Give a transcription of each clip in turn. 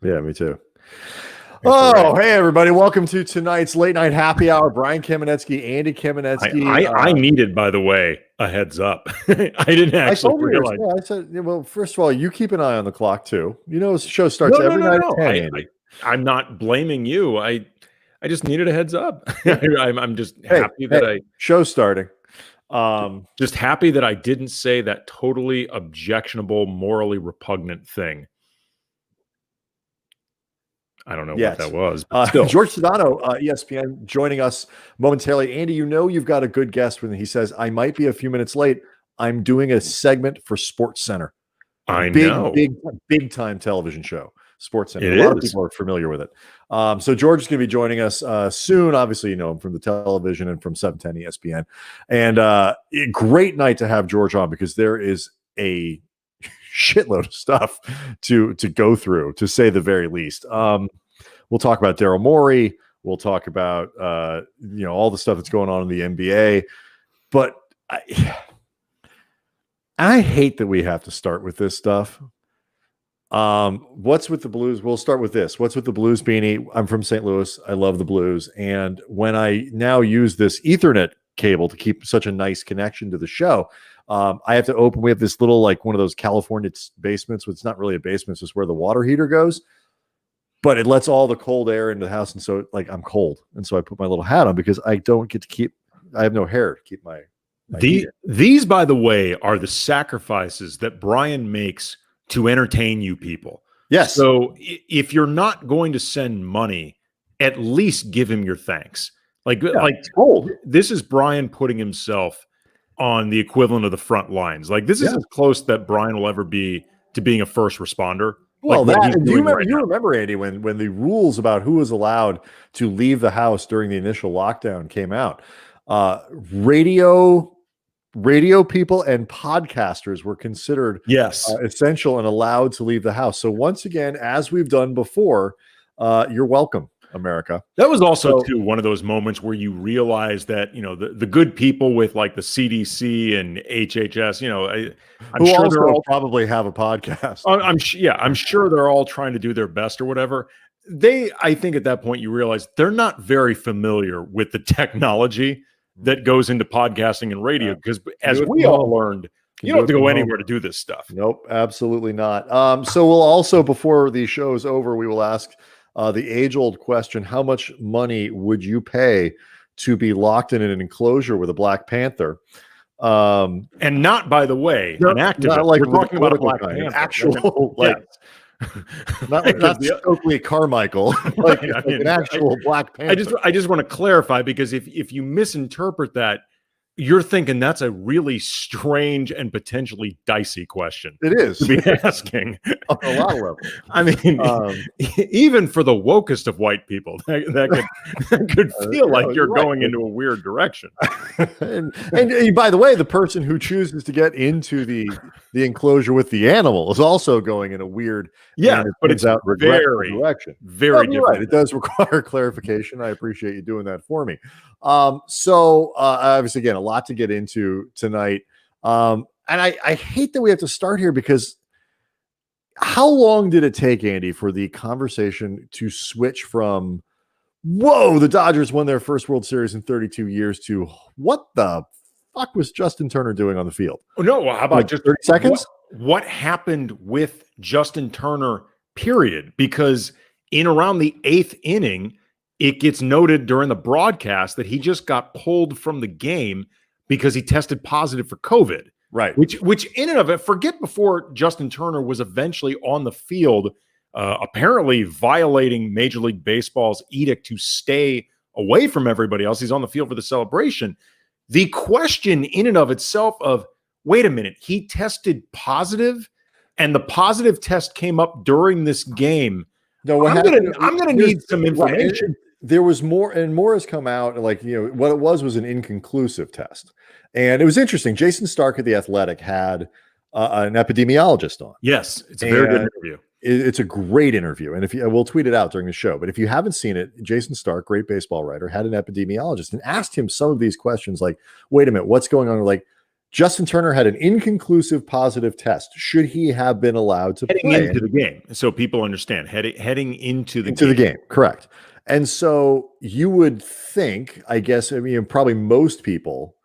Yeah, me too. Oh, hey, everybody. Welcome to tonight's late night happy hour. Brian Kamenetzky, Andy Kamenetzky. I needed, by the way, a heads up. I didn't actually realize. I said, well, first of all, you keep an eye on the clock, too. You know, the show starts every night at 10, Andy. I'm not blaming you. I just needed a heads up. I'm just happy that show's starting. Just happy that I didn't say that totally objectionable, morally repugnant thing. I don't know what that was. But still. Jorge Sedano, ESPN, joining us momentarily. Andy, you know you've got a good guest when he says, I might be a few minutes late. I'm doing a segment for Sports Center. Big time television show, Sports Center. A lot of people are familiar with it. So George is going to be joining us soon. Obviously, you know him from the television and from 710 ESPN. And a great night to have George on because there is a shitload of stuff to go through, to say the very least. We'll talk about Darryl Morey. We'll talk about all the stuff that's going on in the NBA. But I hate that we have to start with this stuff. What's with the Blues? We'll start with this. What's with the Blues beanie? I'm from St. Louis. I love the Blues. And when I now use this Ethernet cable to keep such a nice connection to the show, I have to open. We have this little, like one of those California basements. It's not really a basement. It's just where the water heater goes, but it lets all the cold air into the house. And so I'm cold. And so I put my little hat on because I don't get to keep, I have no hair to keep my these, by the way, are the sacrifices that Brian makes to entertain you people. Yes. So if you're not going to send money, at least give him your thanks. This is Brian putting himself on the equivalent of the front lines. Like this is as close that Brian will ever be to being a first responder. Well, you remember, Andy, when the rules about who was allowed to leave the house during the initial lockdown came out, radio people and podcasters were considered essential and allowed to leave the house. So once again, as we've done before, you're welcome, America. That was also too one of those moments where you realize that the good people with like the CDC and HHS, I'm sure they're all probably have a podcast. I'm sure they're all trying to do their best or whatever. I think at that point you realize they're not very familiar with the technology that goes into podcasting and radio because as we all learned, you don't have to go anywhere to do this stuff. Nope, absolutely not. So we'll also, before the show is over, we will ask the age-old question: how much money would you pay to be locked in an enclosure with a Black Panther? And not, by the way, an activist. Not like we're talking about a Black Panther, actual not Stokely Carmichael, an actual Black Panther. I just want to clarify because if you misinterpret that, you're thinking that's a really strange and potentially dicey question. It is to be asking on a lot of levels. I mean, even for the wokest of white people, that could feel like you're going into a weird direction. and by the way, the person who chooses to get into the enclosure with the animal is also going in a weird, but it's out very direction. Very different. Right. It does require clarification. I appreciate you doing that for me. So obviously, again, a lot to get into tonight. And I hate that we have to start here because how long did it take, Andy, for the conversation to switch from, whoa, the Dodgers won their first World Series in 32 years to what the fuck was Justin Turner doing on the field? Oh, no. How about just 30 seconds? What happened with Justin Turner, period? Because in around the 8th inning, it gets noted during the broadcast that he just got pulled from the game because he tested positive for COVID. Right. Which in and of it, forget before Justin Turner was eventually on the field, apparently violating Major League Baseball's edict to stay away from everybody else. He's on the field for the celebration. The question in and of itself of, wait a minute, he tested positive and the positive test came up during this game. No, I'm going to need some information. There was more, and more has come out. Like, what it was an inconclusive test. And it was interesting. Jason Stark of The Athletic had an epidemiologist on. Yes, it's a very good interview. It's a great interview. And we'll tweet it out during the show. But if you haven't seen it, Jason Stark, great baseball writer, had an epidemiologist and asked him some of these questions like, wait a minute, what's going on? Like, Justin Turner had an inconclusive positive test. Should he have been allowed to heading play into the game? So people understand heading into the game. Correct. And so you would think, I guess, I mean, probably most people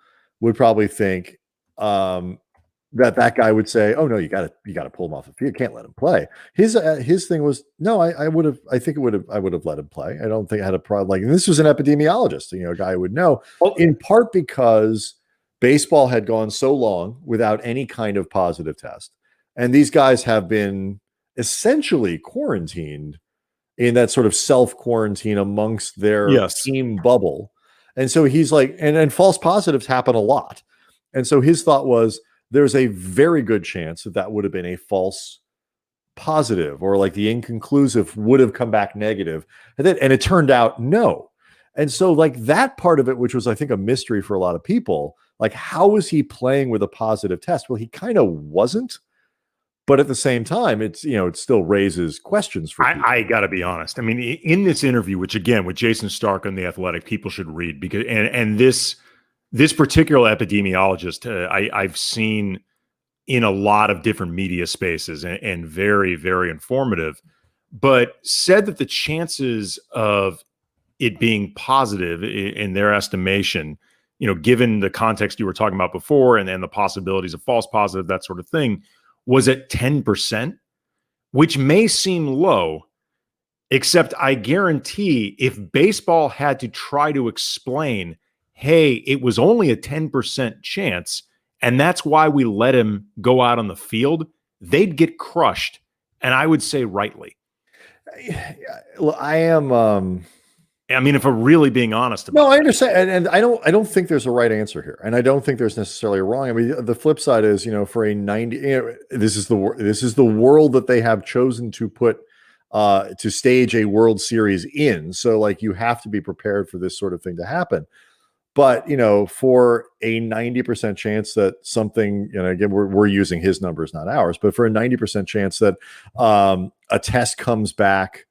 would probably think that guy would say, "Oh no, you got to pull him off the field. You can't let him play." His thing was, "No, I would have. I think I would have let him play. I don't think I had a problem." Like, and this was an epidemiologist, a guy who would know, in part because baseball had gone so long without any kind of positive test, and these guys have been essentially quarantined in that sort of self-quarantine amongst their team bubble. And so he's like, and false positives happen a lot. And so his thought was, there's a very good chance that would have been a false positive, or like the inconclusive would have come back negative. And it turned out no. And so like that part of it, which was, I think, a mystery for a lot of people, like, how was he playing with a positive test? Well, he kind of wasn't. But at the same time, it still raises questions for people. I got to be honest. I mean, in this interview, which again with Jason Stark on The Athletic, people should read, because and this particular epidemiologist I've seen in a lot of different media spaces, and very, very informative, but said that the chances of it being positive in their estimation, given the context you were talking about before, and the possibilities of false positive, that sort of thing, was at 10%, which may seem low, except I guarantee if baseball had to try to explain, hey, it was only a 10% chance, and that's why we let him go out on the field, they'd get crushed. And I would say rightly. I am... I mean, if we're really being honest about it. No, I understand. And I don't think there's a right answer here. And I don't think there's necessarily a wrong. I mean, the flip side is, for a 90, this is the world that they have chosen to put to stage a World Series in. So like, you have to be prepared for this sort of thing to happen. But, for a 90% chance that something, again, we're using his numbers, not ours, but for a 90% chance that a test comes back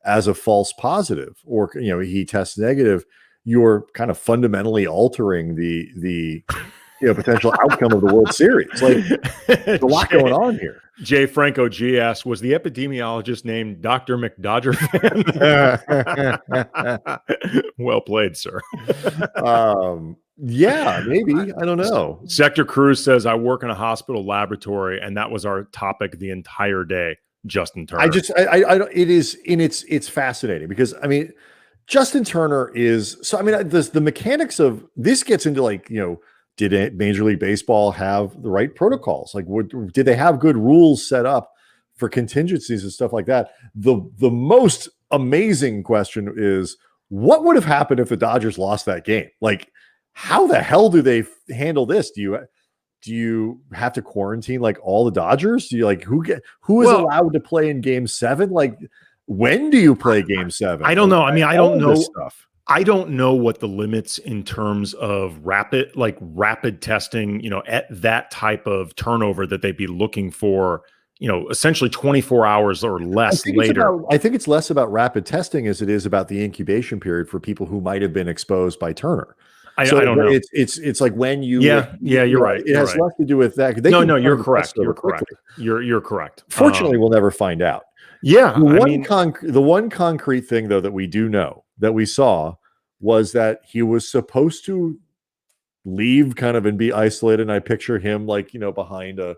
as a false positive, or he tests negative, you're kind of fundamentally altering the potential outcome of the World Series. Like, there's a lot going on here. Jay Franco G asked, was the epidemiologist named Dr. McDodger fan? Well played, sir. Yeah, maybe. I don't know. Sector Cruz says, I work in a hospital laboratory, and that was our topic the entire day. Justin Turner. It's fascinating, because I mean, Justin Turner is, so I mean, the mechanics of this gets into, like, did Major League Baseball have the right protocols? Like, did they have good rules set up for contingencies and stuff like that? The most amazing question is, what would have happened if the Dodgers lost that game? Like, how the hell do they handle this? Do you have to quarantine like all the Dodgers? Do you, like, who is allowed to play in Game 7? Like, when do you play Game 7? I don't know. I mean, I don't know stuff. I don't know what the limits in terms of rapid testing, at that type of turnover that they'd be looking for, essentially 24 hours or less later. I think it's less about rapid testing as it is about the incubation period for people who might have been exposed by Turner. I don't know. It's like when you, you're right. It has less to do with that. No, you're correct. You're correct. You're correct. Fortunately, we'll never find out. Yeah. The one concrete thing, though, that we do know, that we saw, was that he was supposed to leave kind of and be isolated. And I picture him like, behind a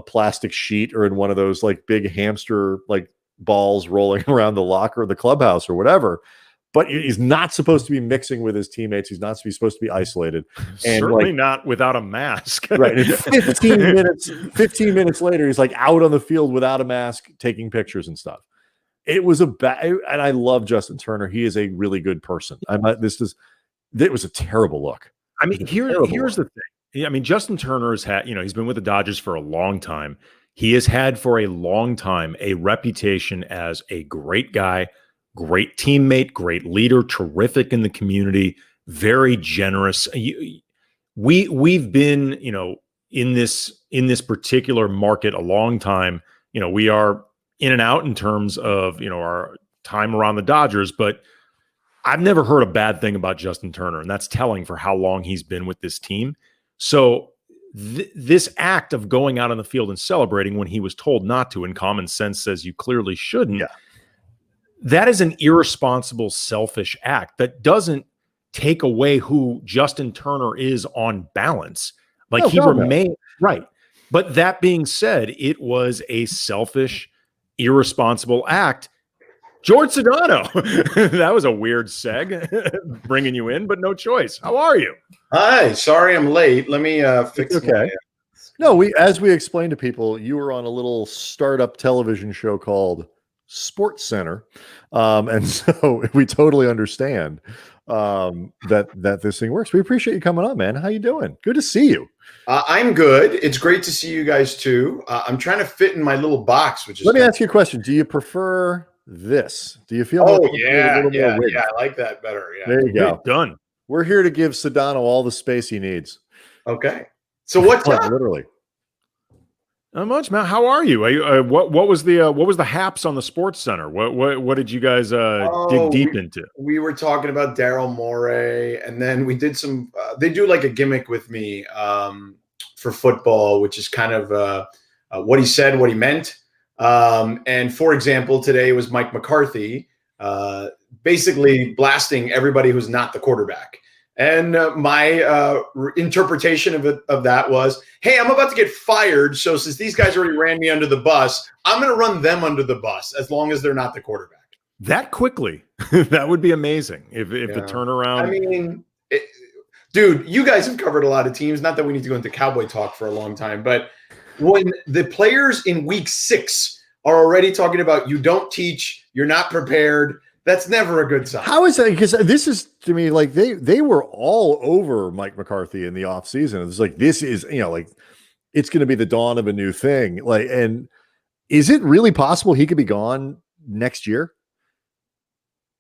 plastic sheet, or in one of those like big hamster like balls rolling around the locker or the clubhouse or whatever. But he's not supposed to be mixing with his teammates. He's not supposed to be isolated. And certainly not without a mask. Right. And 15 minutes later, he's like out on the field without a mask, taking pictures and stuff. It was and I love Justin Turner. He is a really good person. It was a terrible look. I mean, here's the thing. I mean, Justin Turner has had, he's been with the Dodgers for a long time. He has had for a long time a reputation as a great guy, great teammate, great leader, terrific in the community, very generous. We've been, in this particular market a long time. We are in and out in terms of, our time around the Dodgers, but I've never heard a bad thing about Justin Turner, and that's telling for how long he's been with this team. So this act of going out on the field and celebrating when he was told not to, and common sense says you clearly shouldn't, that is an irresponsible, selfish act that doesn't take away who Justin Turner is on balance. Like he remained right. But that being said, it was a selfish, irresponsible act. George Sedano. That was a weird seg bringing you in, but no choice. How are you? Hi. Sorry I'm late. Let me fix okay. No, as we explained to people, you were on a little startup television show called Sports Center. And so we totally understand that this thing works. We appreciate you coming on, man. How you doing? Good to see you. I'm good. It's great to see you guys too. I'm trying to fit in my little box, which is. Let me ask you a question. Do you prefer this? Do you feel? Yeah. I like that better. Yeah. There you go. Done. We're here to give Sedano all the space he needs. Okay. So what's up? Literally. Not much, man. How are you? What was the haps on the Sports Center? What did you guys dig deep into? We were talking about Darryl Morey, and then we did some. They do like a gimmick with me for football, which is kind of what he said, what he meant. And for example, today was Mike McCarthy basically blasting everybody who's not the quarterback. And my interpretation of that was, hey, I'm about to get fired. So since these guys already ran me under the bus, I'm going to run them under the bus as long as they're not the quarterback. That quickly. That would be amazing if the turnaround. I mean, dude, you guys have covered a lot of teams. Not that we need to go into Cowboy talk for a long time, but when the players in week 6 are already talking about you don't teach, you're not prepared, that's never a good sign. How is that? Because this is, to me, like they were all over Mike McCarthy in the offseason. It's like, this is, like it's going to be the dawn of a new thing. Like, and is it really possible he could be gone next year?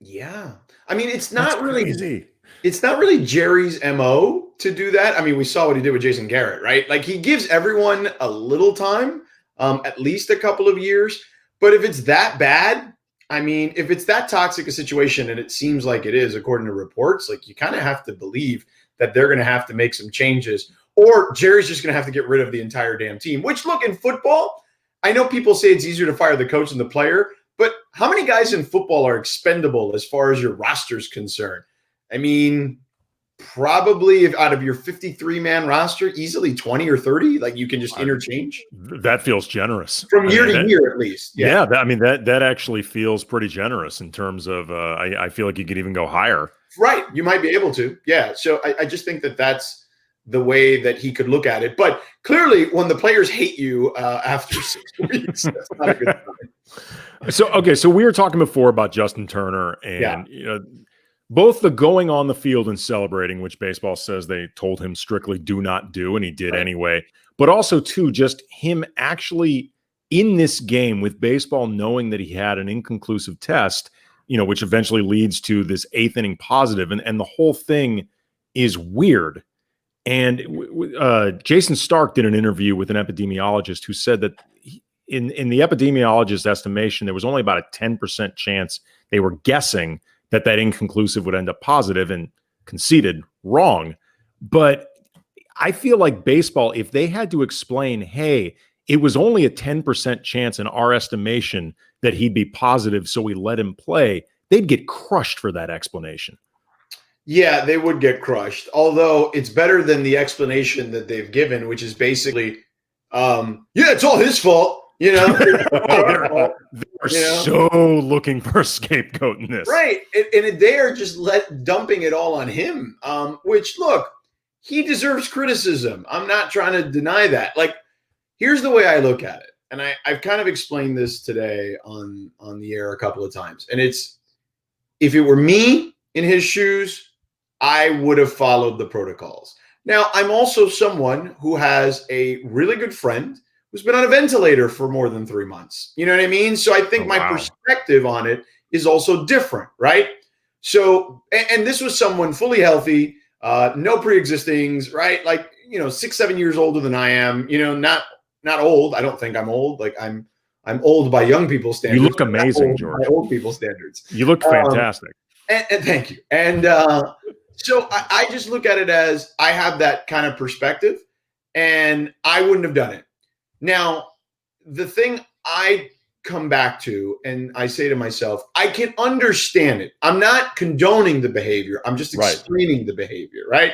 Yeah. I mean, it's not really crazy. It's not really Jerry's MO to do that. I mean, we saw what he did with Jason Garrett, right? Like he gives everyone a little time, at least a couple of years. But if it's that bad, I mean, if it's that toxic a situation, and it seems like it is, according to reports, like you kind of have to believe that they're going to have to make some changes, or Jerry's just going to have to get rid of the entire damn team, which, look, in football, I know people say it's easier to fire the coach than the player, but how many guys in football are expendable as far as your roster's concerned? I mean, probably if out of your 53-man roster, easily 20 or 30, like you can just interchange. That feels generous from year to year, at least. Yeah. I mean, that actually feels pretty generous in terms of, I feel like you could even go higher. Right. You might be able to. Yeah. So I just think that's the way that he could look at it. But clearly when the players hate you after 6 weeks, that's not a good sign. So we were talking before about Justin Turner and, both the going on the field and celebrating, which baseball says they told him strictly do not do, and he did anyway. But also, too, just him actually in this game with baseball knowing that he had an inconclusive test, which eventually leads to this 8th inning positive, and the whole thing is weird. And Jason Stark did an interview with an epidemiologist who said that in the epidemiologist's estimation, there was only about a 10% chance they were guessing that inconclusive would end up positive, and conceded wrong. But I feel like baseball, if they had to explain, hey, it was only a 10% chance in our estimation that he'd be positive, so we let him play, they'd get crushed for that explanation. Yeah, they would get crushed. Although it's better than the explanation that they've given, which is basically, it's all his fault. They're so looking for a scapegoat in this, right? And they are just dumping it all on him. Which, look, he deserves criticism. I'm not trying to deny that. Like, here's the way I look at it, and I've kind of explained this today on the air a couple of times. And it's, if it were me in his shoes, I would have followed the protocols. Now, I'm also someone who has a really good friend who's been on a ventilator for more than 3 months. You know what I mean? So I think my perspective on it is also different, right? So, and this was someone fully healthy, no pre-existings, right? Like, 6-7 years older than I am, not old. I don't think I'm old. Like I'm old by young people's standards. You look amazing, George. By old people's standards. You look fantastic. And thank you. And so I just look at it as I have that kind of perspective. and I wouldn't have done it. Now, the thing I come back to, and I say to myself, I can understand it. I'm not condoning the behavior. I'm just explaining the behavior, right?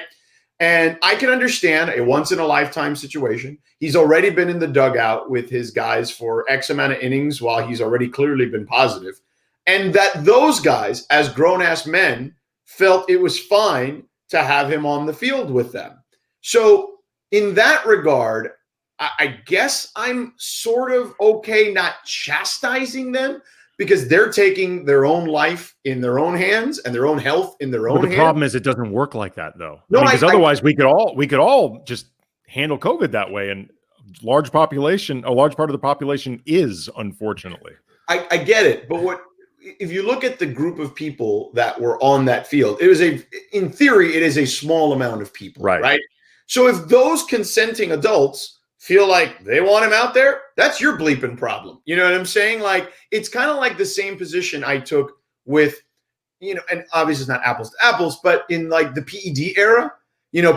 And I can understand a once-in-a-lifetime situation. He's already been in the dugout with his guys for X amount of innings while he's already clearly been positive. And that those guys, as grown-ass men, felt it was fine to have him on the field with them. So in that regard, I guess I'm sort of okay not chastising them because they're taking their own life in their own hands and their own health in their own hands. The problem is it doesn't work like that, though. No, because otherwise we could all just handle COVID that way, and a large part of the population is, unfortunately. I get it, but if you look at the group of people that were on that field, in theory, it is a small amount of people, right? So if those consenting adults feel like they want him out there, that's your bleeping problem. You know what I'm saying? Like, it's kind of like the same position I took with, and obviously it's not apples to apples, but in like the PED era,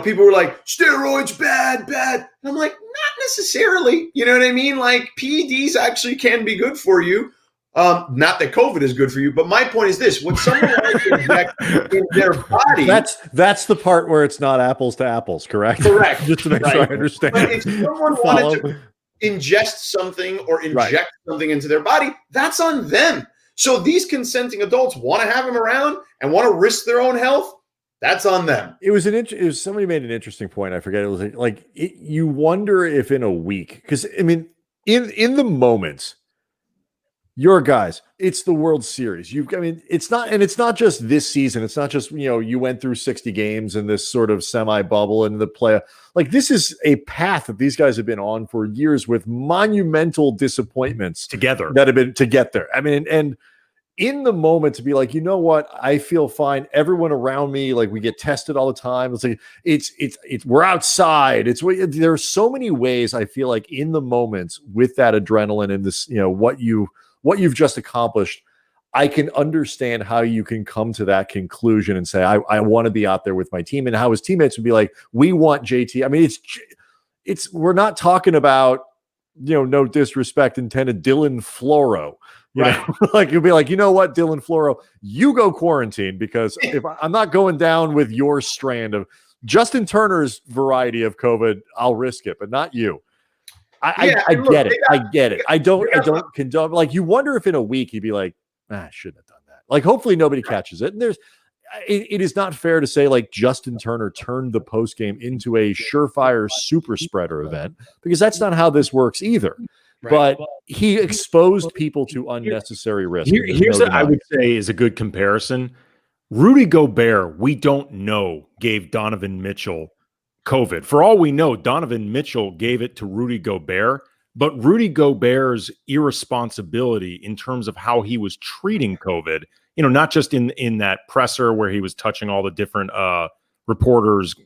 people were like, steroids, bad. And I'm like, not necessarily. You know what I mean? Like, PEDs actually can be good for you. Not that COVID is good for you, but my point is this: when someone wants to inject in their body, that's the part where it's not apples to apples, correct? Correct. Just to make sure I understand. But if someone wanted to ingest something or inject something into their body, that's on them. So these consenting adults want to have him around and want to risk their own health. That's on them. It was somebody made an interesting point. I forget. It was you wonder if in a week, because I mean, in the moments. Your guys, it's the World Series. It's not just this season. It's not just, you went through 60 games in this sort of semi-bubble and the play. Like, this is a path that these guys have been on for years with monumental disappointments together that have been to get there. I mean, and in the moment to be like, you know what? I feel fine. Everyone around me, like, we get tested all the time. It's like, it's we're outside. There are so many ways I feel like in the moments with that adrenaline and this, what you've just accomplished, I can understand how you can come to that conclusion and say, I want to be out there with my team, and how his teammates would be like, we want JT. I mean, we're not talking about, no disrespect intended, Dylan Floro. Like, you'll be like, you know what, Dylan Floro, you go quarantine, because if I'm not going down with your strand of Justin Turner's variety of COVID, I'll risk it, but not you. I get it. I don't condone. Like, you wonder if in a week he'd be like, I shouldn't have done that. Like, hopefully nobody catches it. And it is not fair to say like Justin Turner turned the post game into a surefire super spreader event, because that's not how this works either. Right. But he exposed people to unnecessary risk. Here's what I would say is a good comparison. Rudy Gobert, we don't know, gave Donovan Mitchell COVID. For all we know, Donovan Mitchell gave it to Rudy Gobert, but Rudy Gobert's irresponsibility in terms of how he was treating COVID, not just in that presser where he was touching all the different recorders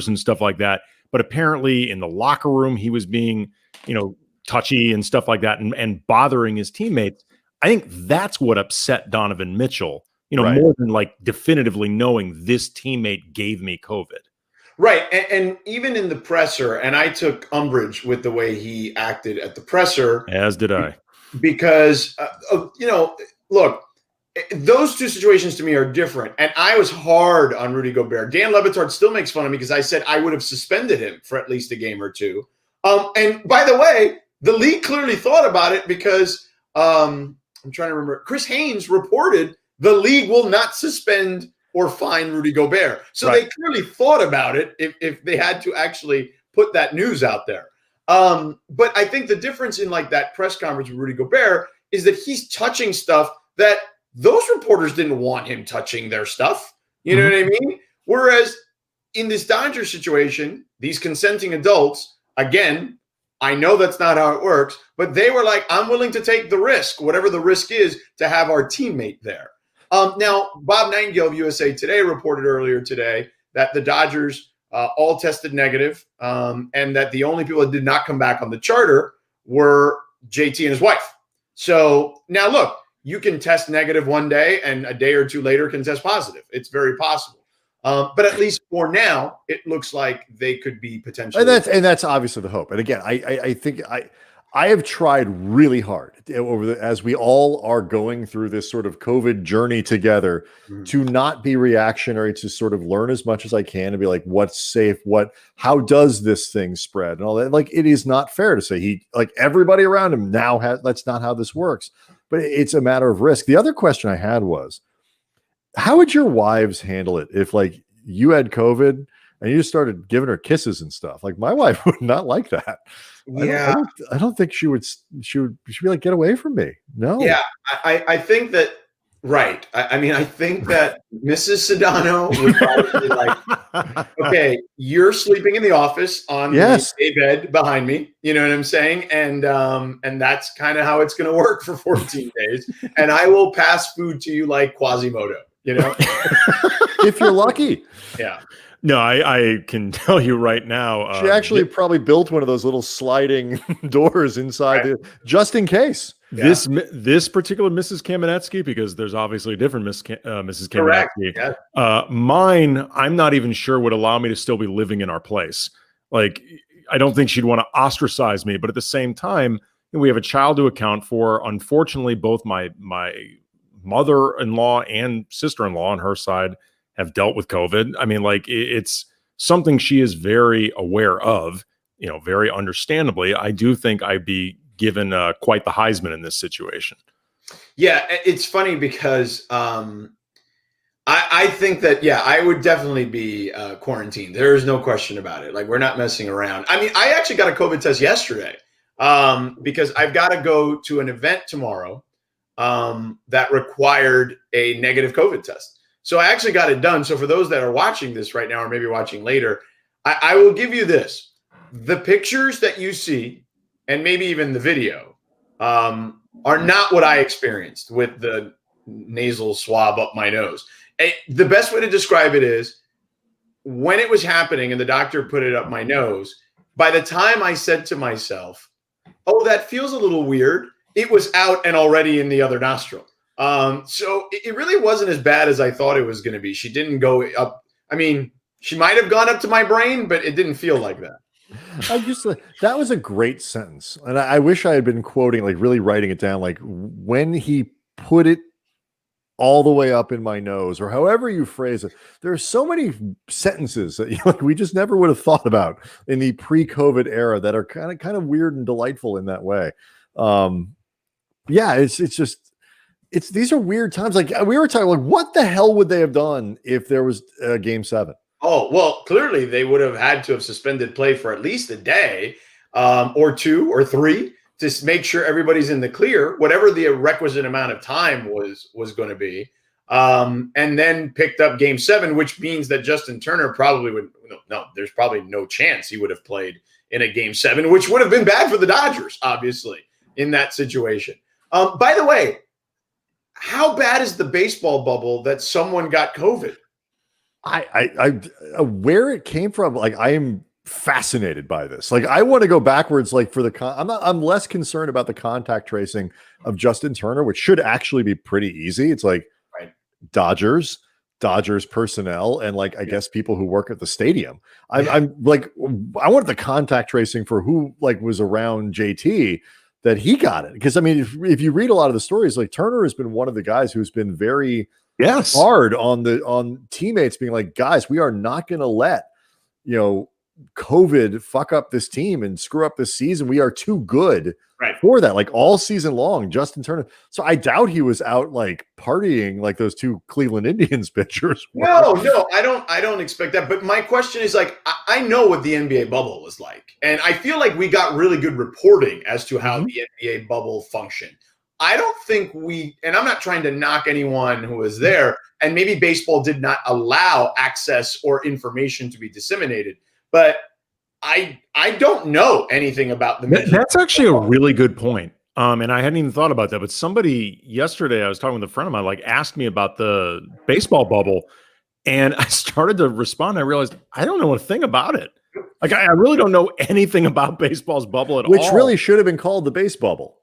and stuff like that, but apparently in the locker room, he was being, touchy and stuff like that and bothering his teammates. I think that's what upset Donovan Mitchell, more than like definitively knowing this teammate gave me COVID. Right. And even in the presser, and I took umbrage with the way he acted at the presser. As did I. Because, look, those two situations to me are different. And I was hard on Rudy Gobert. Dan Le Batard still makes fun of me because I said I would have suspended him for at least a game or two. And by the way, the league clearly thought about it because I'm trying to remember. Chris Haynes reported the league will not suspend or fine Rudy Gobert. So They clearly thought about it if they had to actually put that news out there. But I think the difference in like that press conference with Rudy Gobert is that he's touching stuff that those reporters didn't want him touching their stuff. You know what I mean? Whereas in this Dodgers situation, these consenting adults, again, I know that's not how it works, but they were like, I'm willing to take the risk, whatever the risk is, to have our teammate there. Now, Bob Nightingale of USA Today reported earlier today that the Dodgers all tested negative, and that the only people that did not come back on the charter were JT and his wife. So now, look, you can test negative one day and a day or two later can test positive. It's very possible. But at least for now, it looks like they could be potentially. And that's obviously the hope. And again, I think I have tried really hard as we all are going through this sort of COVID journey together to not be reactionary, to sort of learn as much as I can and be like, what's safe? How does this thing spread and all that? Like, it is not fair to say everybody around him now that's not how this works, but it's a matter of risk. The other question I had was, how would your wives handle it if like you had COVID and you just started giving her kisses and stuff? Like, my wife would not like that. Yeah, I don't think she would be like, get away from me. No. Yeah, I think that, right. I mean, I think that Mrs. Sedano would probably be like, okay, you're sleeping in the office on the day bed behind me. You know what I'm saying? And that's kind of how it's going to work for 14 days. And I will pass food to you like Quasimodo, you know? If you're lucky. Yeah. No, I can tell you right now. She actually probably built one of those little sliding doors inside just in case. This particular Mrs. Kamenetzky, because there's obviously a different Mrs. Kamenetzky. Yeah. Mine, I'm not even sure would allow me to still be living in our place. Like, I don't think she'd want to ostracize me, but at the same time, we have a child to account for. Unfortunately, both my mother-in-law and sister-in-law on her side have dealt with COVID. I mean, like, it's something she is very aware of, very understandably. I do think I'd be given quite the Heisman in this situation. Yeah, it's funny because I think that, I would definitely be quarantined. There is no question about it. Like, we're not messing around. I mean, I actually got a COVID test yesterday because I've got to go to an event tomorrow that required a negative COVID test. So I actually got it done. So for those that are watching this right now or maybe watching later, I will give you this. The pictures that you see and maybe even the video are not what I experienced with the nasal swab up my nose. The best way to describe it is when it was happening and the doctor put it up my nose, by the time I said to myself, oh, that feels a little weird, it was out and already in the other nostril. So it really wasn't as bad as I thought it was going to be. She didn't go up. I mean, she might have gone up to my brain, but it didn't feel like that. That was a great sentence. And I wish I had been quoting, like really writing it down, like when he put it all the way up in my nose, or however you phrase it. There are so many sentences that we just never would have thought about in the pre-COVID era that are kind of weird and delightful in that way. These are weird times. Like, we were talking, like, what the hell would they have done if there was a Game 7? Oh, well, clearly they would have had to have suspended play for at least a day or 2 or 3 to make sure everybody's in the clear, whatever the requisite amount of time was going to be, and then picked up Game 7, which means that Justin Turner probably would – no, there's probably no chance he would have played in a Game 7, which would have been bad for the Dodgers, obviously, in that situation. By the way, how bad is the baseball bubble that someone got COVID? I where it came from, like, I am fascinated by this. Like, I want to go backwards, like, for I'm less concerned about the contact tracing of Justin Turner, which should actually be pretty easy. It's like Dodgers personnel, and like, I guess people who work at the stadium. I'm like, I want the contact tracing for who like was around JT, that he got it. Because I mean, if you read a lot of the stories, like, Turner has been one of the guys who's been very hard on teammates, being like, guys, we are not going to let COVID fuck up this team and screw up this season. We are too good for that. Like, all season long, Justin Turner. So I doubt he was out like partying like those 2 Cleveland Indians pitchers were. No, I don't expect that. But my question is, like, I know what the NBA bubble was like, and I feel like we got really good reporting as to how the NBA bubble functioned. I don't think and I'm not trying to knock anyone who was there, and maybe baseball did not allow access or information to be disseminated, but I don't know anything about the measure. That's actually a really good point. And I hadn't even thought about that, but somebody yesterday, I was talking with a friend of mine, like, asked me about the baseball bubble, and I started to respond. I realized I don't know a thing about it. Like, I really don't know anything about baseball's bubble at all. Which really should have been called the base bubble.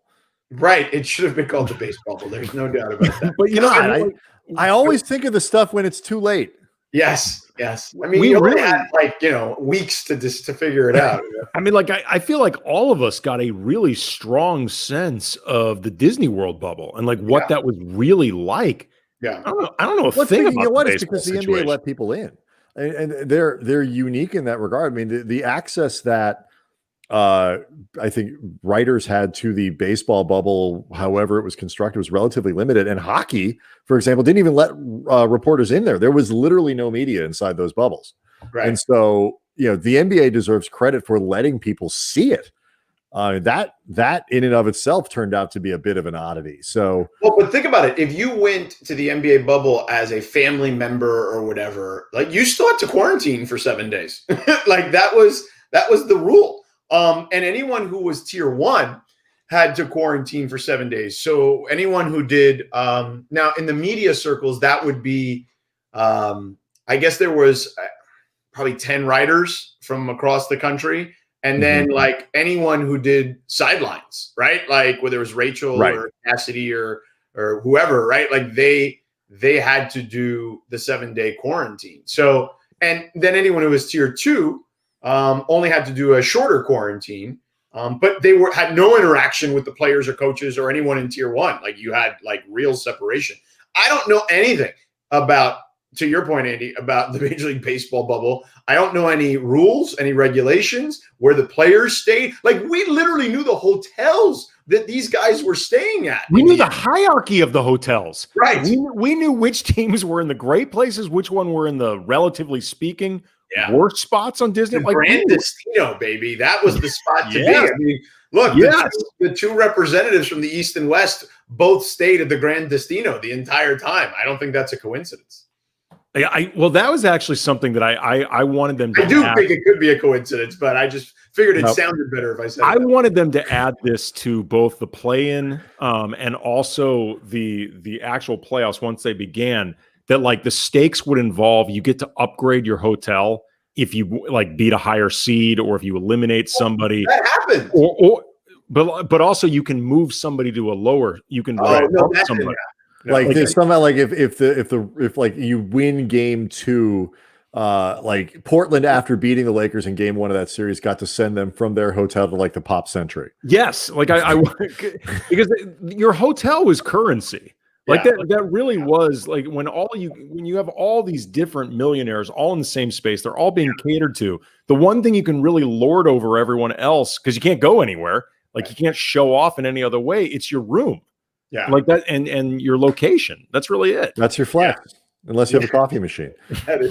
Right. It should have been called the base bubble. There's no doubt about that. But I always think of the stuff when it's too late. Yes. Yes. I mean, you really had like, weeks to figure it out. I mean, like, I feel like all of us got a really strong sense of the Disney World bubble and like what that was really like. Yeah. I don't know a thing about the it's because the NBA let people in, and they're unique in that regard. I mean, the access that I think writers had to the baseball bubble, however it was constructed, was relatively limited. And hockey, for example, didn't even let reporters in there. There was literally no media inside those bubbles. Right. And so, the NBA deserves credit for letting people see it. That in and of itself turned out to be a bit of an oddity. So, well, but think about it. If you went to the NBA bubble as a family member or whatever, like you still had to quarantine for 7 days. Like that was the rule. And anyone who was tier 1 had to quarantine for 7 days. So anyone who did, now in the media circles, that would be, I guess there was probably 10 writers from across the country. And then like anyone who did sidelines, right? Like whether it was Rachel or Cassidy or whoever, right? Like they had to do the 7-day quarantine. So, and then anyone who was tier 2, only had to do a shorter quarantine, but they had no interaction with the players or coaches or anyone in tier 1. Like you had like real separation. I don't know anything about, to your point, Andy, about the Major League Baseball bubble. I don't know any rules, any regulations, where the players stayed. Like we literally knew the hotels that these guys were staying at. We knew the hierarchy of the hotels. Right. We knew which teams were in the great places, which one were in the, relatively speaking, worst spots on Disney. The Grand Destino, baby. That was the spot to be. I mean, look, the two representatives from the East and West both stayed at the Grand Destino the entire time. I don't think that's a coincidence. Well, that was actually something that I wanted them to I do think it could be a coincidence, but I just figured it sounded better if I said I wanted them to add this to both the play-in and also the actual playoffs once they began, that like the stakes would involve you get to upgrade your hotel if you like beat a higher seed or if you eliminate somebody. That happened. But also you can move somebody to a lower. You can somebody. Like there's somehow like if like you win game 2, like Portland after beating the Lakers in game 1 of that series got to send them from their hotel to like the Pop Century. Yes, like I because your hotel was currency. Like that really was like when you have all these different millionaires all in the same space, they're all being catered to. The one thing you can really lord over everyone else, because you can't go anywhere, like you can't show off in any other way, it's your room. Yeah. Like that and your location. That's really it. That's your flex, unless you have a coffee machine. That is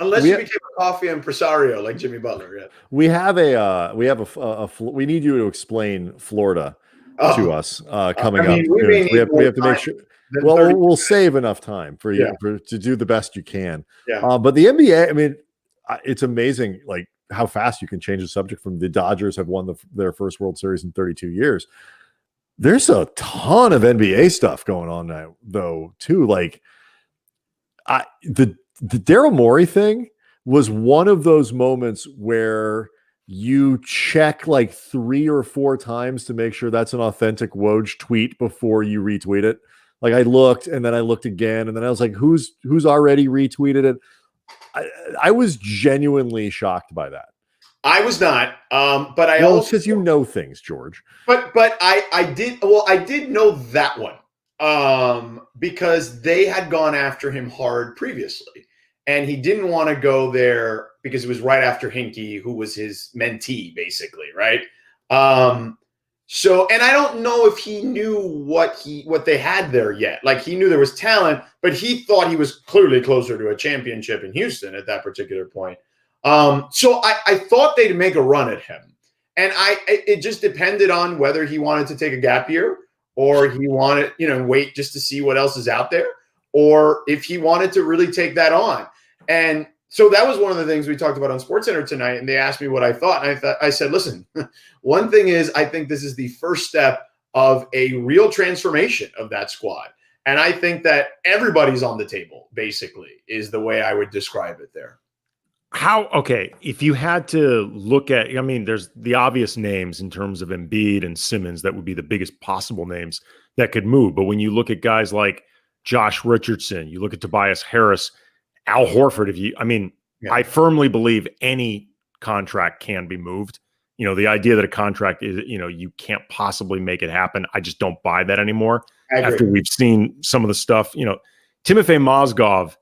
unless you became a coffee impresario like Jimmy Butler. Yeah. We need you to explain Florida to us coming up. We have to make sure. Well, we'll save enough time for you to do the best you can. Yeah. But the NBA, I mean, it's amazing like how fast you can change the subject from the Dodgers have won their first World Series in 32 years. There's a ton of NBA stuff going on now, though, too. Like, the Darryl Morey thing was one of those moments where you check like 3 or 4 times to make sure that's an authentic Woj tweet before you retweet it. Like I looked, and then I looked again, and then I was like, "Who's already retweeted it?" I was genuinely shocked by that. I was not, but I also because you know things, George. But I did know that one because they had gone after him hard previously, and he didn't want to go there because it was right after Hinkie, who was his mentee, basically, right? So, and I don't know if he knew what they had there yet. Like he knew there was talent, but he thought he was clearly closer to a championship in Houston at that particular point. So I thought they'd make a run at him, and it just depended on whether he wanted to take a gap year or he wanted, wait just to see what else is out there, or if he wanted to really take that on. And so that was one of the things we talked about on SportsCenter tonight. And they asked me what I thought. And I said, listen, one thing is, I think this is the first step of a real transformation of that squad. And I think that everybody's on the table, basically, is the way I would describe it there. If you had to look at, I mean, there's the obvious names in terms of Embiid and Simmons that would be the biggest possible names that could move. But when you look at guys like Josh Richardson, you look at Tobias Harris, Al Horford, I firmly believe any contract can be moved. The idea that a contract is, you can't possibly make it happen. I just don't buy that anymore. After we've seen some of the stuff, Timofey Mozgov,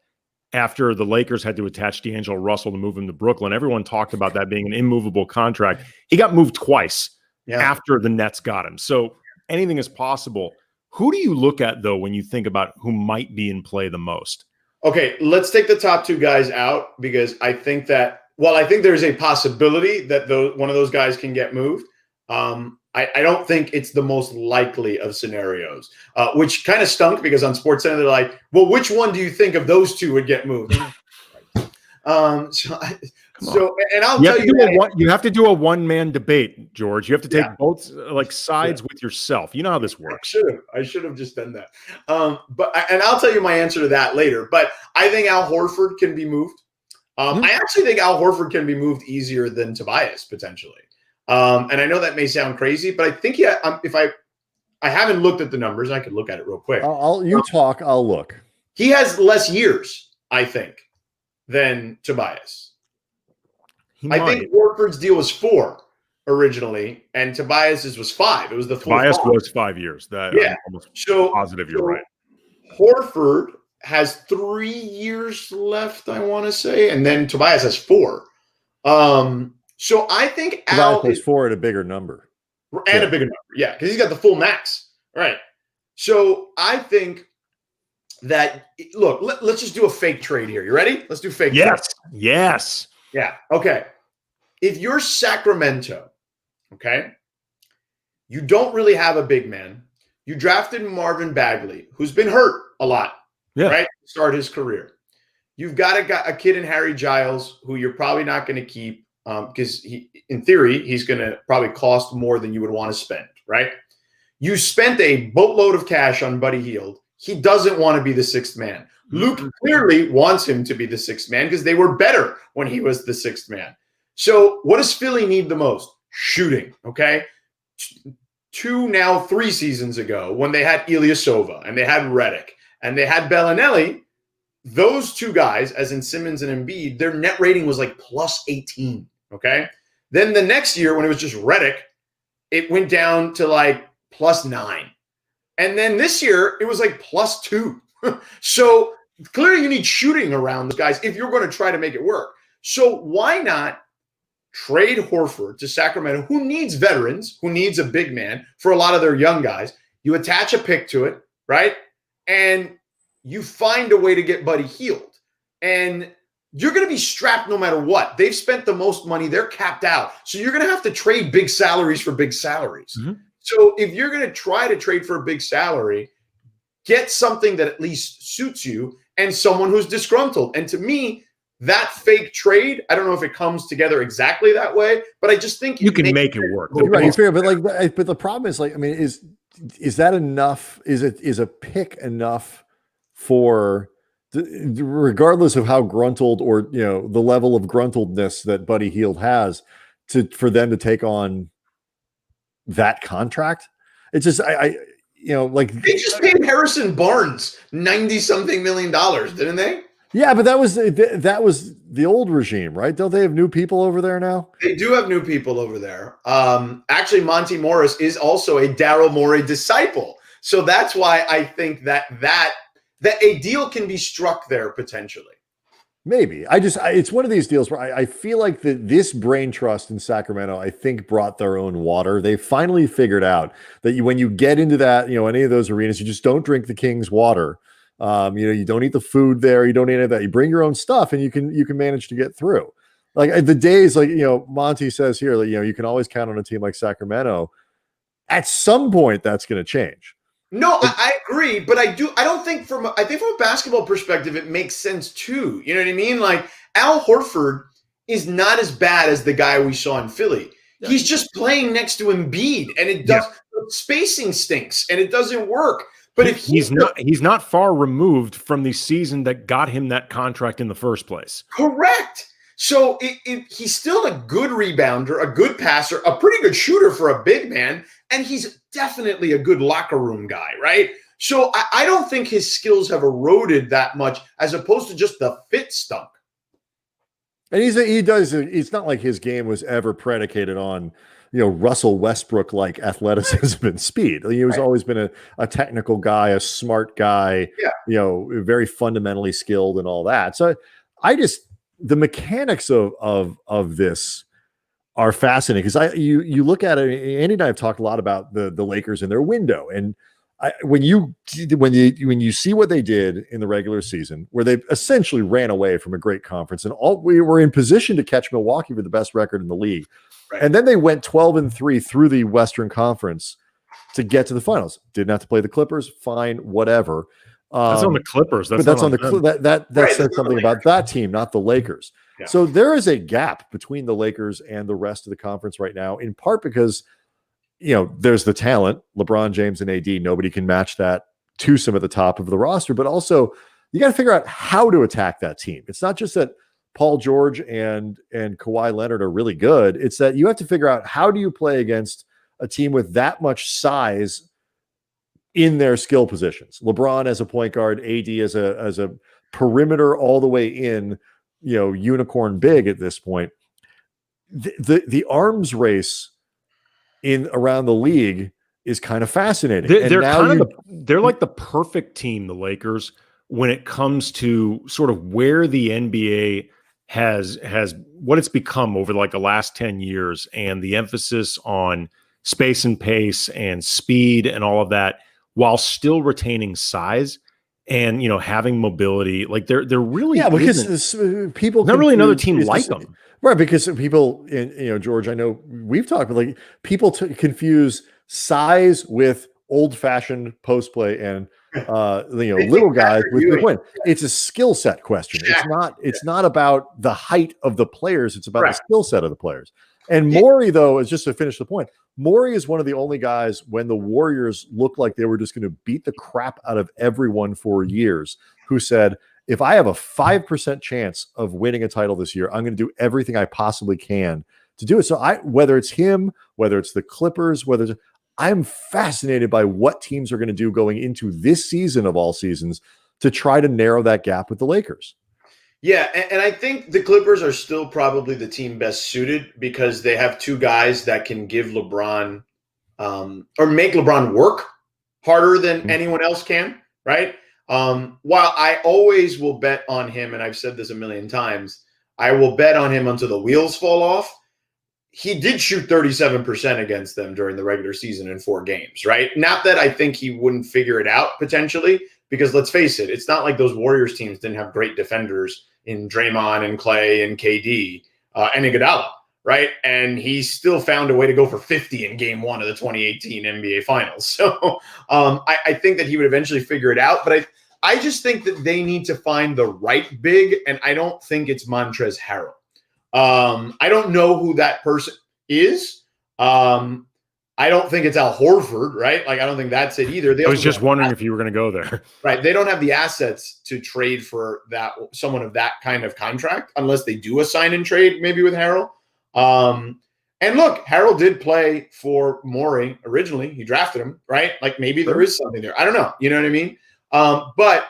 after the Lakers had to attach D'Angelo Russell to move him to Brooklyn, everyone talked about that being an immovable contract. He got moved twice after the Nets got him. So anything is possible. Who do you look at, though, when you think about who might be in play the most? Okay, let's take the top two guys out because I think there's a possibility that one of those guys can get moved. I don't think it's the most likely of scenarios, which kind of stunk because on SportsCenter they're like, well, which one do you think of those two would get moved? And I'll tell you, you have to do a one-man debate, George. You have to take both sides with yourself. You know how this works. I should have just done that. And I'll tell you my answer to that later. But I think Al Horford can be moved. I actually think Al Horford can be moved easier than Tobias potentially. And I know that may sound crazy, but I think I haven't looked at the numbers. I could look at it real quick. I'll look. He has less years, I think, than Tobias. I think Horford's deal was 4 originally, and Tobias's was 5. It was the full. Tobias was 5 years. I'm almost positive you're right. Horford has 3 years left, I want to say, and then Tobias has 4. So I think Al is 4 at a bigger number. And a bigger number, yeah, because he's got the full max. Right. So I think that, look, let's just do a fake trade here. You ready? Let's do fake trade. Yes. Yeah. Okay. If you're Sacramento, okay, you don't really have a big man. You drafted Marvin Bagley, who's been hurt a lot, right? To start his career. You've got a kid in Harry Giles who you're probably not going to keep because in theory, he's going to probably cost more than you would want to spend, right? You spent a boatload of cash on Buddy Hield. He doesn't want to be the 6th man. Luke clearly wants him to be the 6th man because they were better when he was the 6th man. So what does Philly need the most? Shooting, okay? 3 seasons ago when they had Ilyasova and they had Redick and they had Bellinelli, those two guys, as in Simmons and Embiid, their net rating was like plus 18, okay? Then the next year when it was just Redick, it went down to like plus 9. And then this year, it was like plus 2. So clearly you need shooting around those guys if you're going to try to make it work. So why not trade Horford to Sacramento, who needs veterans, who needs a big man for a lot of their young guys? You attach a pick to it, right? And you find a way to get Buddy Hield. And you're going to be strapped no matter what. They've spent the most money. They're capped out. So you're going to have to trade big salaries for big salaries. Mm-hmm. So if you're going to try to trade for a big salary, get something that at least suits you and someone who's disgruntled. And to me, that fake trade, I don't know if it comes together exactly that way, but I just think you can make it work. Right, it's fair, but the problem is is that enough? Is a pick enough for, regardless of how gruntled or the level of gruntledness that Buddy Hield has, for them to take on that contract? It's just they just paid Harrison Barnes $90-something million, didn't they? Yeah, but that was the old regime, right? Don't they have new people over there now? They do have new people over there. Actually, Monty Morris is also a Darryl Morey disciple, so that's why I think that a deal can be struck there potentially. Maybe. It's one of these deals where I feel like this brain trust in Sacramento, I think, brought their own water. They finally figured out that when you get into that, any of those arenas, you just don't drink the King's water. You don't eat the food there. You don't eat any of that. You bring your own stuff and you can manage to get through. Like the days, Monty says here, you can always count on a team like Sacramento. At some point, that's going to change. No, I agree, but I think from a basketball perspective, it makes sense too. You know what I mean? Like Al Horford is not as bad as the guy we saw in Philly. Yeah. He's just playing next to Embiid, and spacing stinks, and it doesn't work. But if he's not far removed from the season that got him that contract in the first place. Correct. So he's still a good rebounder, a good passer, a pretty good shooter for a big man, and he's definitely a good locker room guy, right? So I don't think his skills have eroded that much, as opposed to just the fit stunk. And it's not like his game was ever predicated on, Russell Westbrook like athleticism and speed. He was always been a technical guy, a smart guy, very fundamentally skilled and all that. So the mechanics of this are fascinating, because you look at it. Andy and I have talked a lot about the Lakers and their window, and when you see what they did in the regular season, where they essentially ran away from a great conference, and we were in position to catch Milwaukee with the best record in the league, and then they went 12-3 through the Western Conference to get to the finals. Didn't have to play the Clippers, fine, whatever. That's on the Clippers. That's on the that says something about that team, not the Lakers. Yeah. So there is a gap between the Lakers and the rest of the conference right now, in part because there's the talent, LeBron James and AD. Nobody can match that twosome at the top of the roster, but also you got to figure out how to attack that team. It's not just that Paul George and Kawhi Leonard are really good. It's that you have to figure out, how do you play against a team with that much size in their skill positions? LeBron as a point guard, AD as a perimeter all the way in, unicorn big at this point. The arms race around the league is kind of fascinating. They're like the perfect team, the Lakers, when it comes to sort of where the NBA has what it's become over like the last 10 years, and the emphasis on space and pace and speed and all of that, while still retaining size and having mobility. Like they're really, because people, not really another team like them. Right, because people, George, I know we've talked, but like people confuse size with old-fashioned post play and little guys with the win. It's a skill set question. It's not about the height of the players. It's about the skill set of the players. And Morey, though, is just to finish the point. Morey is one of the only guys, when the Warriors looked like they were just going to beat the crap out of everyone for years, who said, if I have a 5% chance of winning a title this year, I'm going to do everything I possibly can to do it. So whether it's him, whether it's the Clippers, I'm fascinated by what teams are going to do going into this season of all seasons to try to narrow that gap with the Lakers. Yeah, and I think the Clippers are still probably the team best suited, because they have two guys that can give LeBron or make LeBron work harder than anyone else can, right? While I always will bet on him, and I've said this a million times, I will bet on him until the wheels fall off. He did shoot 37% against them during the regular season in 4 games, right? Not that I think he wouldn't figure it out potentially, because let's face it, it's not like those Warriors teams didn't have great defenders in Draymond and Clay and KD and Iguodala, right? And he still found a way to go for 50 in game 1 of the 2018 NBA Finals. So I think that he would eventually figure it out, but I just think that they need to find the right big, and I don't think it's Montrezl Harrell. I don't know who that person is. I don't think it's Al Horford, right? Like, I don't think that's it either. I was just wondering if you were going to go there. Right. They don't have the assets to trade for someone of that kind of contract, unless they do a sign and trade, maybe with Harrell. And look, Harrell did play for Morey originally. He drafted him, right? Like, maybe there is something there. I don't know. You know what I mean? But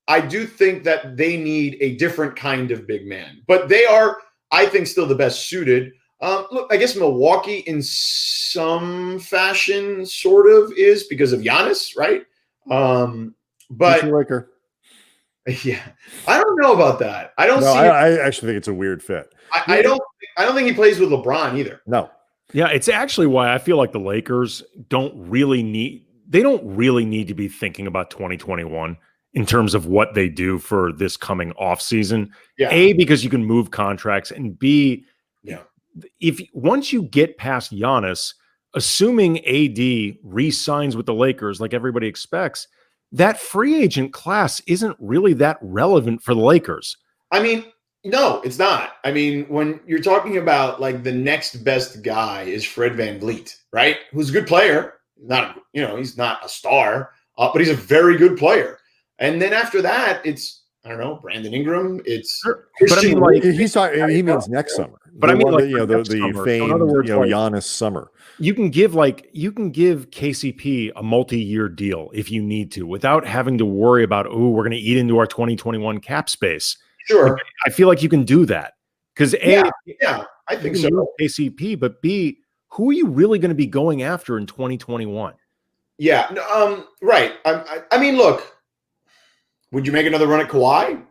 I do think that they need a different kind of big man. But they are, I think, still the best suited. Look, I guess Milwaukee in some fashion sort of is, because of Giannis, right? But yeah, I don't know about that. I don't see. I actually think it's a weird fit. I don't think he plays with LeBron either. No. Yeah, it's actually why I feel like the Lakers don't really need to be thinking about 2021 in terms of what they do for this coming offseason. Yeah. A, because you can move contracts, and B, if once you get past Giannis, assuming AD re-signs with the Lakers like everybody expects, that free agent class isn't really that relevant for the Lakers. I mean, no, it's not. I mean, when you're talking about like the next best guy is Fred VanVleet, right? Who's a good player. He's not a star, but he's a very good player. And then after that, it's, I don't know, Brandon Ingram. It's but I mean, like, he means next summer. But I mean, like, the famed, Giannis summer. You can give KCP a multi-year deal if you need to, without having to worry about, we're going to eat into our 2021 cap space. Sure. Like, I feel like you can do that because I think so. KCP, but B, who are you really going to be going after in 2021? Yeah. Right. I mean, look, would you make another run at Kawhi?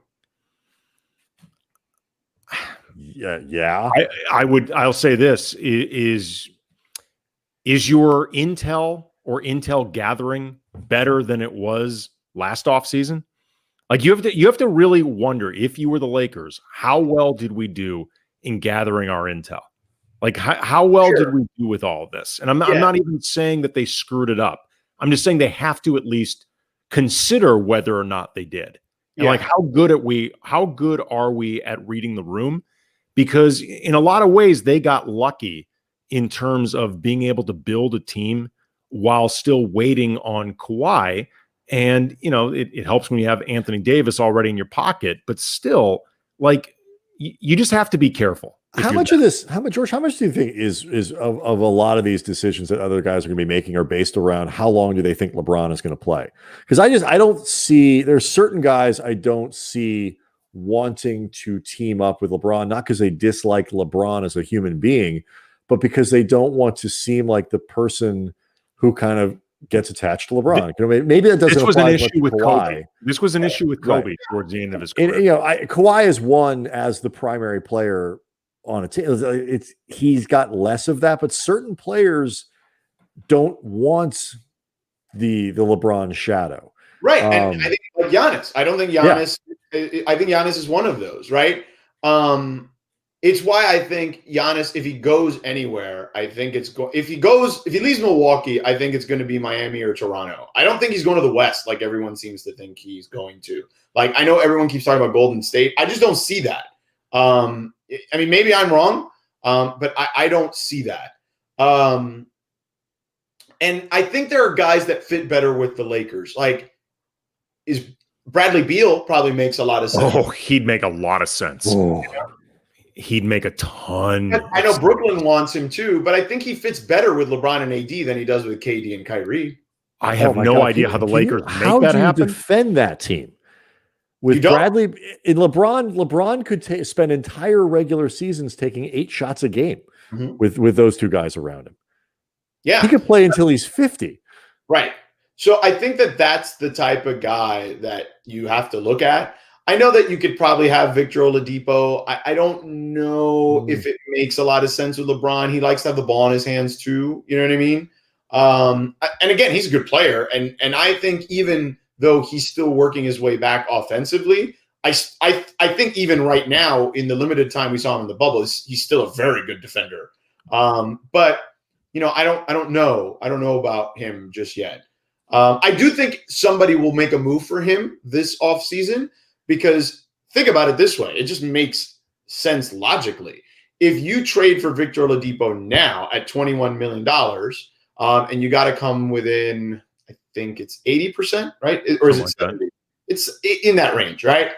Yeah. I would. I'll say this is your intel or intel gathering better than it was last offseason? Like you have to really wonder, if you were the Lakers, how well did we do in gathering our intel? Like how well did we do with all of this? And I'm not even saying that they screwed it up. I'm just saying they have to at least consider whether or not they did. And like how good are we at reading the room? Because in a lot of ways they got lucky in terms of being able to build a team while still waiting on Kawhi. And, it helps when you have Anthony Davis already in your pocket, but still, like, you just have to be careful. How much do you think is of a lot of these decisions that other guys are going to be making are based around how long do they think LeBron is going to play? Because I don't see, there's certain guys I don't see wanting to team up with LeBron, not because they dislike LeBron as a human being, but because they don't want to seem like the person who kind of gets attached to LeBron. Maybe that doesn't. This was an issue with Kawhi. Kobe. This was an issue with Kobe towards the end of his career. And, Kawhi is one as the primary player on a team. He's got less of that, but certain players don't want the LeBron shadow. Right. And I think like Giannis. I don't think Giannis. Yeah. I think Giannis is one of those. Right. It's why I think Giannis, if he goes anywhere, I think if he leaves Milwaukee, I think it's going to be Miami or Toronto. I don't think he's going to the West like everyone seems to think he's going to. Like, I know everyone keeps talking about Golden State. I just don't see that. I mean, maybe I'm wrong, but I don't see that. And I think there are guys that fit better with the Lakers. Like, is Bradley Beal probably makes a lot of sense. Oh, he'd make a lot of sense. Oh. He'd make a ton. I know Brooklyn wants him too, but I think he fits better with LeBron and AD than he does with KD and Kyrie. I have no idea how the Lakers make that happen. Defend that team with Bradley and LeBron. LeBron could spend entire regular seasons taking 8 shots a game with those two guys around him. Yeah, he could play until he's 50. Right. So I think that's the type of guy that you have to look at. I know that you could probably have Victor Oladipo. I don't know if it makes a lot of sense with LeBron. He likes to have the ball in his hands too. You know what I mean? And again, he's a good player. And I think even though he's still working his way back offensively, I think even right now, in the limited time we saw him in the bubble, he's still a very good defender. But I don't know. I don't know about him just yet. I do think somebody will make a move for him this offseason. Because think about it this way. It just makes sense logically. If you trade for Victor Oladipo now at $21 million, and you got to come within, I think it's 80%, right? Or is it 70? It's in that range, right?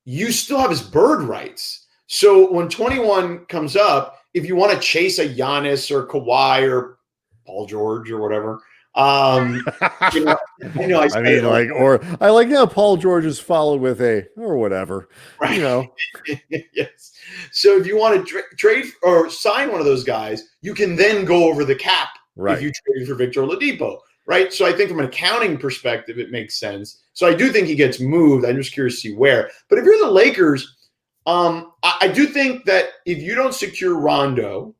You still have his bird rights. So when 21 comes up, if you want to chase a Giannis or Kawhi or Paul George or whatever, I like now Paul George is followed with or whatever, right. Yes. So if you want to trade or sign one of those guys, you can then go over the cap if you trade for Victor Oladipo, right? So I think from an accounting perspective, it makes sense. So I do think he gets moved. I'm just curious to see where. But if you're the Lakers, I do think that if you don't secure Rondo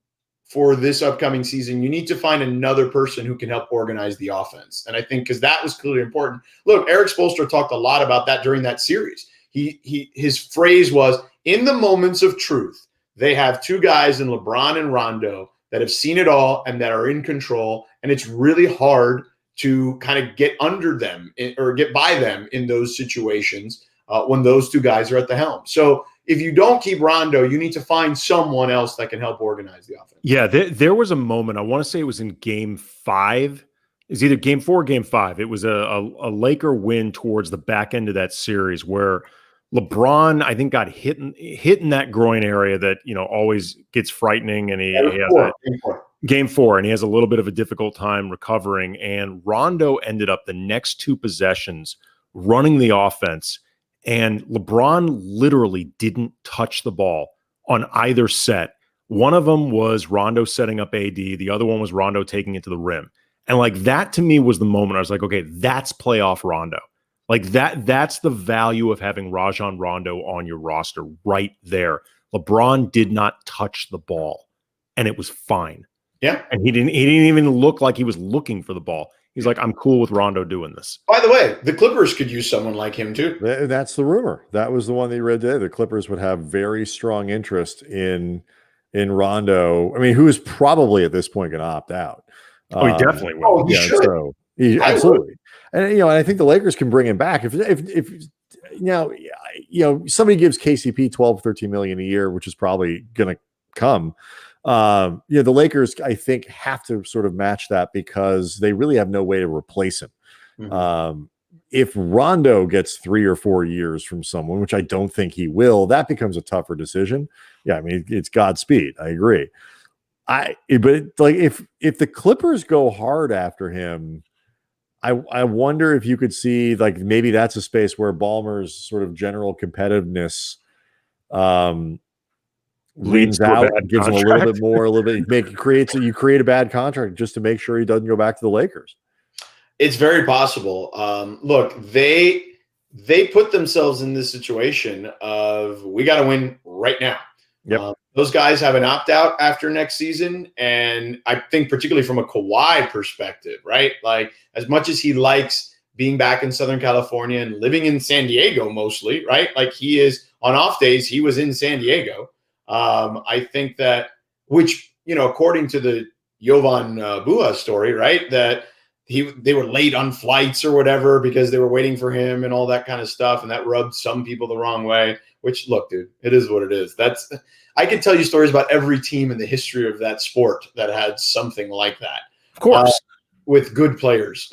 for this upcoming season, you need to find another person who can help organize the offense. And I think because that was clearly important. Look, Eric Spoelstra talked a lot about that during that series. His phrase was, in the moments of truth, they have two guys in LeBron and Rondo that have seen it all and that are in control. And it's really hard to kind of get under them or get by them in those situations when those two guys are at the helm. So if you don't keep Rondo, you need to find someone else that can help organize the offense. Yeah, there was a moment, I want to say it was in Game 5. It's either Game 4 or Game 5. It was a Laker win towards the back end of that series where LeBron, I think, got hit in that groin area that, always gets frightening. And he has game four, and he has a little bit of a difficult time recovering. And Rondo ended up the next 2 possessions running the offense. And LeBron literally didn't touch the ball on either set. One of them was Rondo setting up AD. The other one was Rondo taking it to the rim. And like that to me was the moment I was like, okay, that's playoff Rondo. Like that's the value of having Rajon Rondo on your roster right there. LeBron did not touch the ball, and it was fine. Yeah. And he didn't even look like he was looking for the ball. He's like, I'm cool with Rondo doing this. By the way, the Clippers could use someone like him too. That's the rumor. That was the one that you read today. The Clippers would have very strong interest in Rondo. I mean, who is probably at this point going to opt out. He definitely will. Oh, he should. So absolutely. And I think the Lakers can bring him back if somebody gives KCP 12, 13 million a year, which is probably going to come. The Lakers, I think, have to sort of match that because they really have no way to replace him. Mm-hmm. If Rondo gets 3 or 4 years from someone, which I don't think he will, that becomes a tougher decision. Yeah, I mean, it's Godspeed. I agree. But like if the Clippers go hard after him, I wonder if you could see like maybe that's a space where Ballmer's sort of general competitiveness leans out, gives him a little bit more, you create a bad contract just to make sure he doesn't go back to the Lakers. It's very possible. Look, they put themselves in this situation of we got to win right now. Yep. Those guys have an opt-out after next season, and I think particularly from a Kawhi perspective, right? Like as much as he likes being back in Southern California and living in San Diego mostly, right? Like he is on off days, he was in San Diego. I think that, which, according to the Jovan Buha story, right, that they were late on flights or whatever because they were waiting for him and all that kind of stuff, and that rubbed some people the wrong way. Which, look, dude, it is what it is. I could tell you stories about every team in the history of that sport that had something like that. Of course, with good players.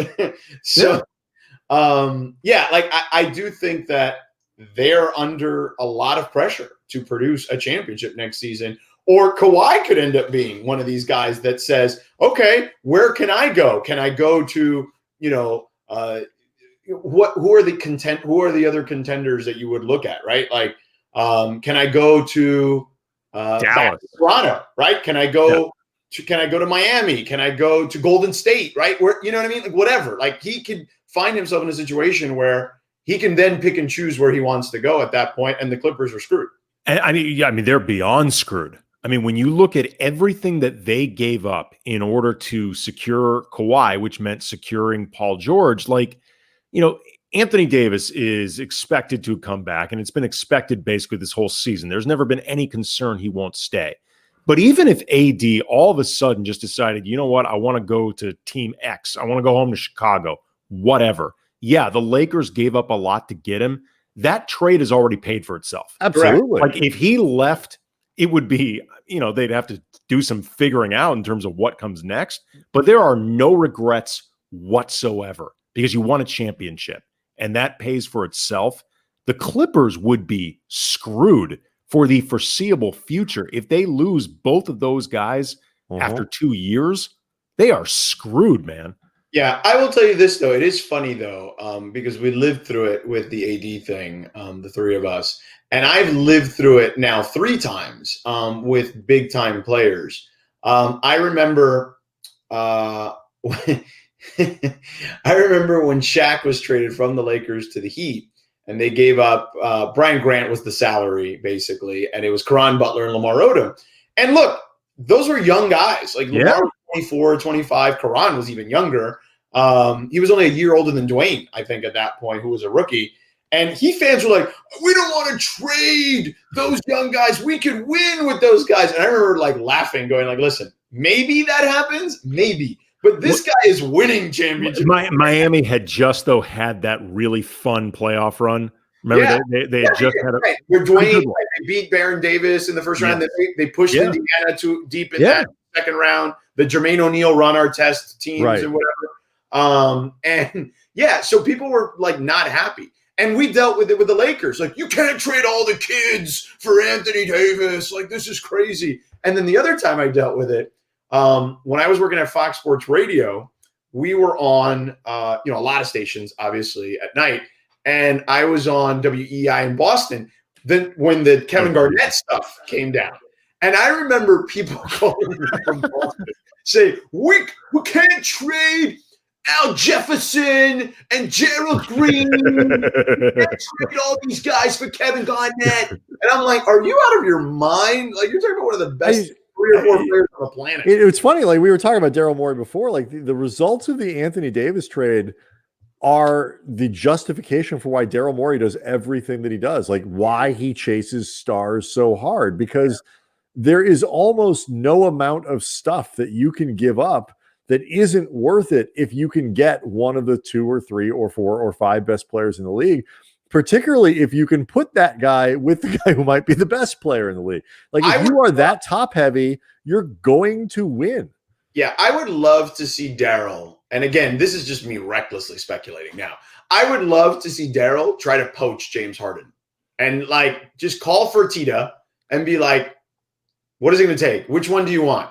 So, I do think that they're under a lot of pressure to produce a championship next season. Or Kawhi could end up being one of these guys that says, okay, where can I go? Can I go to, who are the other contenders that you would look at, right? Like, can I go to Dallas, Toronto, right? Can I go to Miami? Can I go to Golden State, right? Where, you know what I mean? Like whatever. Like he could find himself in a situation where he can then pick and choose where he wants to go at that point, and the Clippers are screwed. And I mean, they're beyond screwed. I mean, when you look at everything that they gave up in order to secure Kawhi, which meant securing Paul George, Anthony Davis is expected to come back, and it's been expected basically this whole season. There's never been any concern he won't stay. But even if AD all of a sudden just decided, you know what, I want to go to Team X, I want to go home to Chicago, whatever. Yeah, the Lakers gave up a lot to get him. That trade has already paid for itself. Absolutely. Like if he left, it would be, they'd have to do some figuring out in terms of what comes next. But there are no regrets whatsoever because you won a championship and that pays for itself. The Clippers would be screwed for the foreseeable future. If they lose both of those guys after 2 years, they are screwed, man. Yeah, I will tell you this, though. It is funny, though, because we lived through it with the AD thing, the three of us. And I've lived through it now 3 times with big-time players. I remember when Shaq was traded from the Lakers to the Heat, and they gave up Brian Grant was the salary, basically, and it was Caron Butler and Lamar Odom. And look, those were young guys. Like Lamar was 24, 25. Caron was even younger. He was only a year older than Dwayne, I think, at that point, who was a rookie. And Heat fans were like, we don't want to trade those young guys. We could win with those guys. And I remember laughing, going listen, maybe that happens, maybe. But this guy is winning championships. Miami had just, though, had that really fun playoff run. Remember, they had just had right. Where Dwayne, they beat Baron Davis in the first round. They pushed Indiana too deep in that second round. The Jermaine O'Neal run our test teams and whatever. So people were not happy. And we dealt with it with the Lakers. Like, you can't trade all the kids for Anthony Davis. Like, this is crazy. And then the other time I dealt with it, when I was working at Fox Sports Radio, we were on, a lot of stations, obviously, at night. And I was on WEI in Boston then when the Kevin Garnett stuff came down. And I remember people calling me from Boston saying, we can't trade Al Jefferson and Gerald Green. We can't trade all these guys for Kevin Garnett. And I'm like, are you out of your mind? Like, you're talking about one of the best 3 or 4 players on the planet. It's funny. Like, we were talking about Darryl Morey before. Like, the results of the Anthony Davis trade are the justification for why Darryl Morey does everything that he does. Like, why he chases stars so hard, because there is almost no amount of stuff that you can give up that isn't worth it if you can get one of the 2 or 3 or 4 or 5 best players in the league, particularly if you can put that guy with the guy who might be the best player in the league. Like, if you are that top heavy, you're going to win. Yeah, I would love to see Darryl. And again, this is just me recklessly speculating now. I would love to see Darryl try to poach James Harden and like just call Fertitta and be like, what is it going to take? Which one do you want?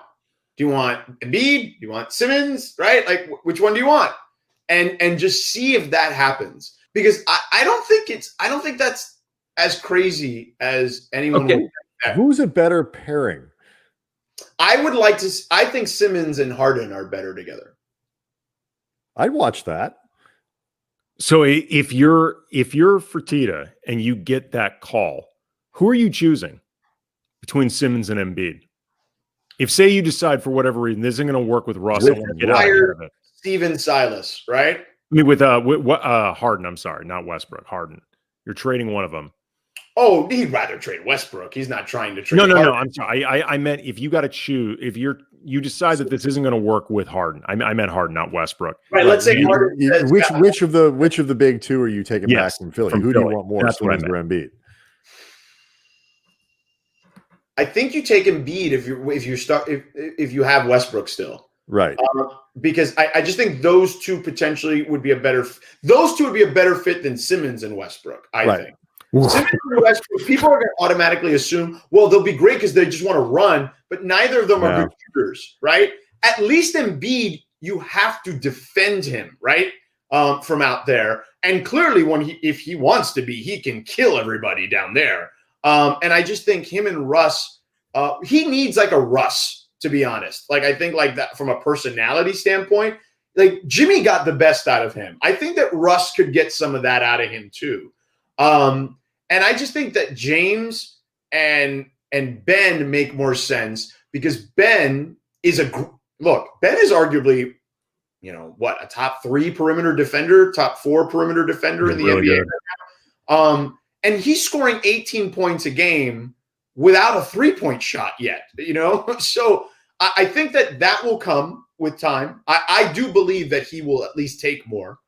Do you want Embiid? Do you want Simmons? Right? Like, which one do you want? And just see if that happens. Because I don't think that's as crazy as anyone would think. Who's a better pairing? I think Simmons and Harden are better together. I'd watch that. So if you're Fertitta and you get that call, who are you choosing between Simmons and Embiid? If, say, you decide for whatever reason this isn't going to work with Russ, I want to get out of it. Steven Silas, right? I mean, with Harden. I'm sorry, not Westbrook. Harden. You're trading one of them. Oh, he'd rather trade Westbrook. He's not trying to trade. No. Harden. I'm sorry. I meant if you got to choose, if you decide that this isn't going to work with Harden. I meant Harden, not Westbrook. Right. Let's say Harden. Which of the big two are you taking back from Philly? Who do you want more? That's what I meant. Or Embiid? I think you take Embiid if you have Westbrook still. Right. Because I just think those two potentially would be a better fit than Simmons and Westbrook. I think. Simmons and Westbrook, people are going to automatically assume, well, they'll be great because they just want to run, but neither of them are good shooters, right? At least Embiid, you have to defend him, right, from out there. And clearly, if he wants to be, he can kill everybody down there. And I just think him and Russ, he needs like a Russ, to be honest. Like, I think like that from a personality standpoint, like Jimmy got the best out of him. I think that Russ could get some of that out of him too. And I just think that James and Ben make more sense because Ben is arguably, a top 3 perimeter defender, top 4 perimeter defender in the NBA right now. And he's scoring 18 points a game without a 3-point shot yet, So I think that will come with time. I do believe that he will at least take more.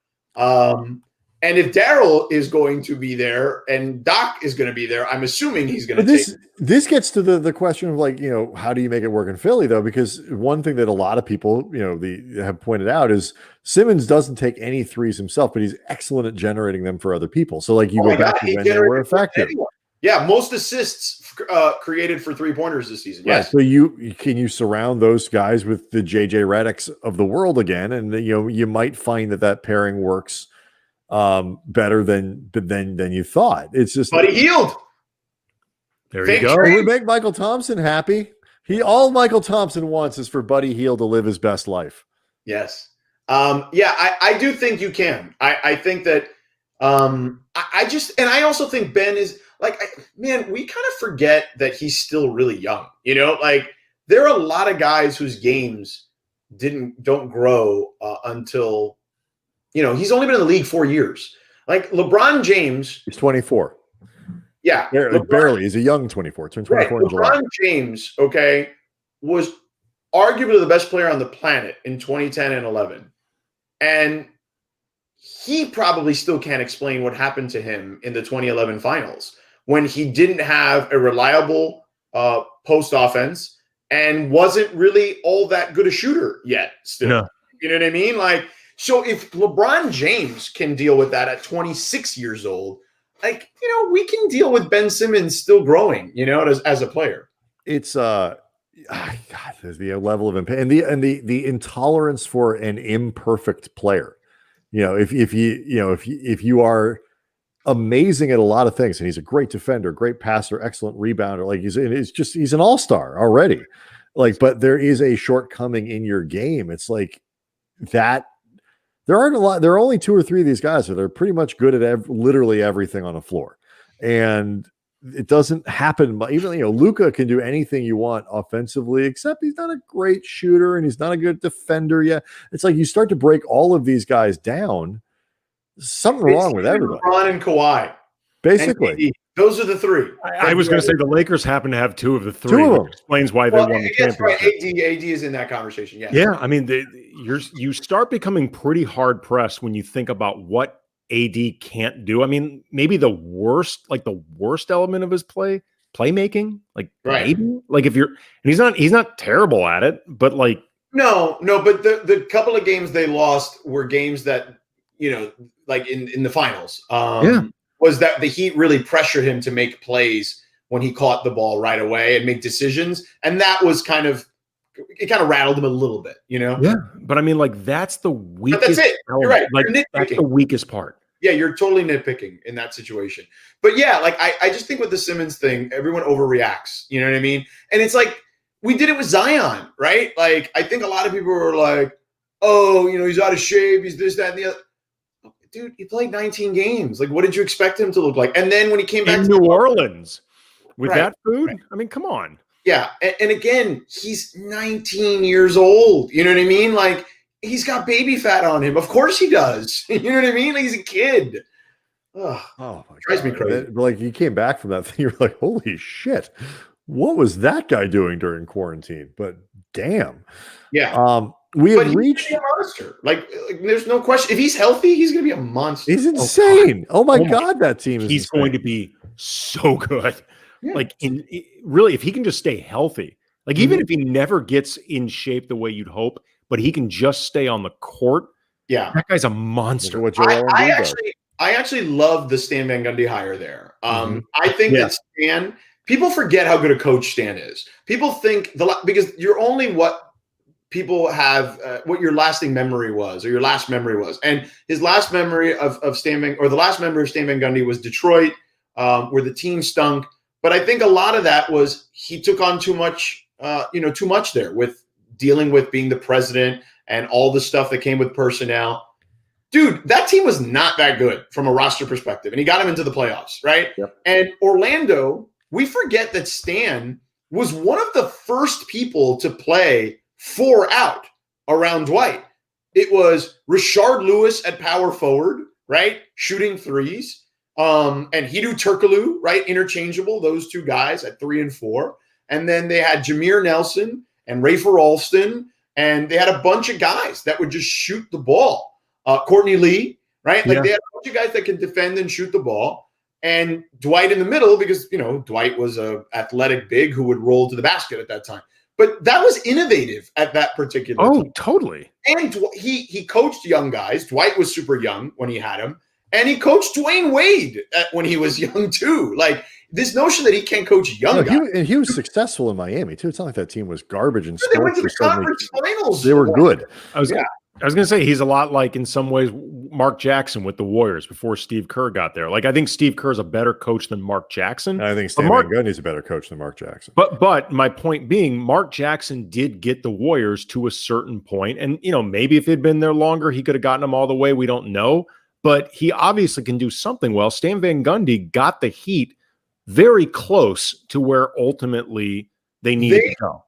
And if Darryl is going to be there and Doc is going to be there, I'm assuming he's going to take. This gets to the question of like, how do you make it work in Philly though? Because one thing that a lot of people, have pointed out is Simmons doesn't take any threes himself, but he's excellent at generating them for other people. So like you go back to when they were effective. Yeah, most assists created for 3-pointers this season. Yes. So you surround those guys with the JJ Redicks of the world again, and you might find that pairing works better than you thought. It's just Buddy Hield. There you go. We make Michael Thompson happy. All Michael Thompson wants is for Buddy Hield to live his best life. Yes. I do think you can. I think that I also think Ben is like, we kind of forget that he's still really young. Like there are a lot of guys whose games don't grow until he's only been in the league 4 years. Like LeBron James. He's 24. Yeah. Barely. He's a young 24. Turned 24 in July. LeBron James, was arguably the best player on the planet in 2010 and 11. And he probably still can't explain what happened to him in the 2011 finals when he didn't have a reliable post offense and wasn't really all that good a shooter yet still. No. You know what I mean? Like, So if LeBron James can deal with that at 26 years old, like, we can deal with Ben Simmons still growing, as a player. It's God, there's the level of impact and the intolerance for an imperfect player. If you are amazing at a lot of things, and he's a great defender, great passer, excellent rebounder, like he's an all-star already. Like, but there is a shortcoming in your game. It's like that. There aren't a lot. There are only 2 or 3 of these guys that are pretty much good at literally everything on the floor, and it doesn't happen. But even Luka can do anything you want offensively, except he's not a great shooter and he's not a good defender yet. It's like you start to break all of these guys down. Something wrong with everybody. LeBron and Kawhi, basically. Those are the 3. I was going to say the Lakers happen to have 2 of the 3. 2 of them. Which explains why they won the championship. Right. AD is in that conversation. Yeah. Yeah. I mean, you start becoming pretty hard pressed when you think about what AD can't do. I mean, maybe the worst element of his playmaking, like right. Maybe, like if he's not terrible at it, but like no, but the couple of games they lost were games that like in the finals. Was that the Heat really pressured him to make plays when he caught the ball right away and make decisions. And that was kind of rattled him a little bit, Yeah. But I mean, like, that's the weakest. But that's it. You're right. Like, that's the weakest part. Yeah, you're totally nitpicking in that situation. But yeah, like I just think with the Simmons thing, everyone overreacts. You know what I mean? And it's like, we did it with Zion, right? Like, I think a lot of people were like, oh, he's out of shape. He's this, that, and the other. Dude, he played 19 games. Like, what did you expect him to look like? And then when he came back in to New Orleans with right, that food, right. I mean, come on. Yeah, and again, he's 19 years old. You know what I mean? Like, he's got baby fat on him. Of course he does. You know what I mean? Like, he's a kid. Oh my God. Drives me crazy. Like, he came back from that thing. You're like, holy shit. What was that guy doing during quarantine? But damn. Yeah. We have reached a monster. Like, there's no question. If he's healthy, he's going to be a monster. He's insane. Oh my God, that team is. He's insane. going to be so good. Yeah. Like, really, if he can just stay healthy, like even if he never gets in shape the way you'd hope, but he can just stay on the court. Yeah, that guy's a monster. I actually love the Stan Van Gundy hire there. I think that Stan. People forget how good a coach Stan is. People think because you're only what people have what your lasting memory was, or your last memory was. And his last memory of Stan Van Gundy was Detroit, where the team stunk. But I think a lot of that was he took on too much there with dealing with being the president and all the stuff that came with personnel. Dude, that team was not that good from a roster perspective. And he got him into the playoffs, right? Yep. And Orlando, we forget that Stan was one of the first people to play 4 out around Dwight. It was Rashard Lewis at power forward, right? Shooting threes. And Hedo Turkoglu, right? Interchangeable, those 2 guys at 3 and 4. And then they had Jameer Nelson and Rafer Alston. And they had a bunch of guys that would just shoot the ball. Courtney Lee, right? Like they had a bunch of guys that can defend and shoot the ball. And Dwight in the middle, because, Dwight was a athletic big who would roll to the basket at that time. But that was innovative at that particular time. Totally. And he coached young guys. Dwight was super young when he had him. And he coached Dwayne Wade when he was young too. Like this notion that he can't coach young guys. And he was successful in Miami too. It's not like that team was garbage in sports. They went to the conference finals. They were good. I was going to say he's a lot like in some ways Mark Jackson with the Warriors before Steve Kerr got there. Like I think Steve Kerr is a better coach than Mark Jackson. I think Stan Van Gundy's a better coach than Mark Jackson. But my point being, Mark Jackson did get the Warriors to a certain point, and maybe if he'd been there longer, he could have gotten them all the way. We don't know, but he obviously can do something well. Stan Van Gundy got the Heat very close to where ultimately they needed to go.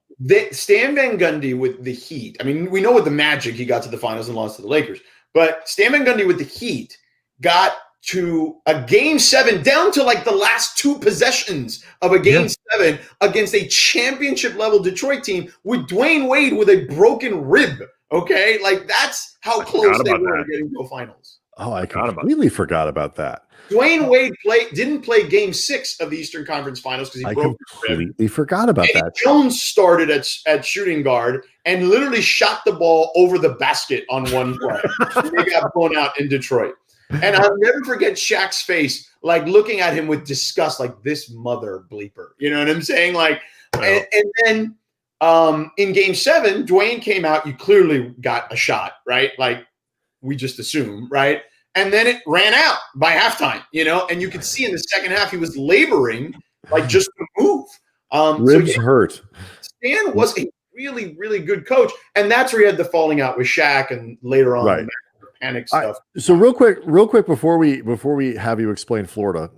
Stan Van Gundy with the Heat. I mean, we know with the Magic, he got to the finals and lost to the Lakers. But Stan Van Gundy with the Heat got to a game 7, down to like the last 2 possessions of a game 7 against a championship level Detroit team with Dwayne Wade with a broken rib. Okay, like that's how close they were getting to a finals. Oh, I completely forgot about that. Dwayne Wade didn't play Game 6 of the Eastern Conference Finals because he broke his rib. Completely forgot about Eddie that. Jones started at shooting guard and literally shot the ball over the basket on one play. They got blown out in Detroit. And I'll never forget Shaq's face, like looking at him with disgust, like this mother bleeper. You know what I'm saying? Like, and then in Game 7, Dwayne came out. You clearly got a shot, right? Like we just assume, right? And then it ran out by halftime, and you could see in the second half he was laboring, like just to move. Ribs hurt. Stan was a really, really good coach, and that's where he had the falling out with Shaq, and later on the panic stuff. So real quick before we have you explain Florida.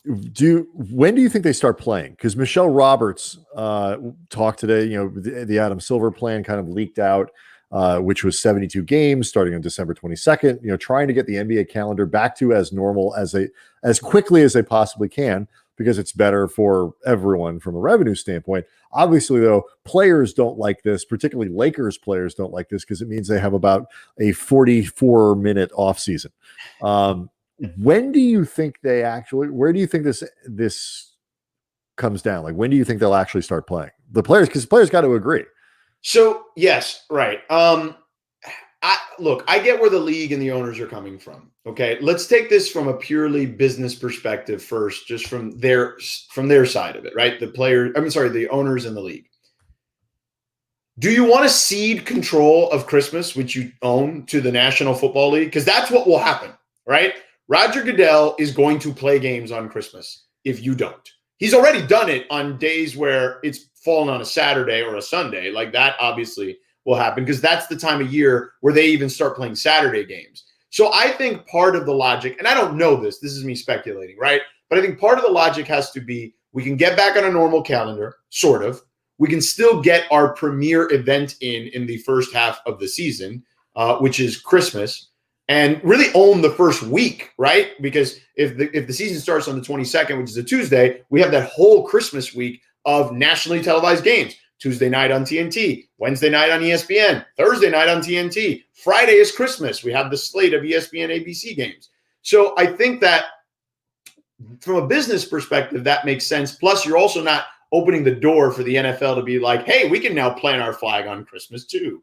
When do you think they start playing? Because Michelle Roberts talked today. The Adam Silver plan kind of leaked out. Which was 72 games starting on December 22nd, trying to get the NBA calendar back to as normal as quickly as they possibly can, because it's better for everyone from a revenue standpoint. Obviously, though, players don't like this, particularly Lakers players don't like this, because it means they have about a 44-minute offseason. When do you think where do you think this comes down? Like, when do you think they'll actually start playing? The players, because players got to agree. So, yes, right. I get where the league and the owners are coming from. Okay, let's take this from a purely business perspective first, just from their side of it, right? The owners and the league. Do you want to cede control of Christmas, which you own, to the National Football League? Because that's what will happen, right? Roger Goodell is going to play games on Christmas if you don't. He's already done it on days where it's fallen on a Saturday or a Sunday. Like that obviously will happen, because that's the time of year where they even start playing Saturday games. So I think part of the logic, and I don't know this is me speculating, right? But I think part of the logic has to be, we can get back on a normal calendar, sort of. We can still get our premier event in the first half of the season, which is Christmas, and really own the first week, right? Because if the season starts on the 22nd, which is a Tuesday, we have that whole Christmas week of nationally televised games. Tuesday night on TNT, Wednesday night on ESPN, Thursday night on TNT. Friday is Christmas. We have the slate of ESPN ABC games. So I think that from a business perspective, that makes sense. Plus, you're also not opening the door for the NFL to be like, hey, we can now plant our flag on Christmas too.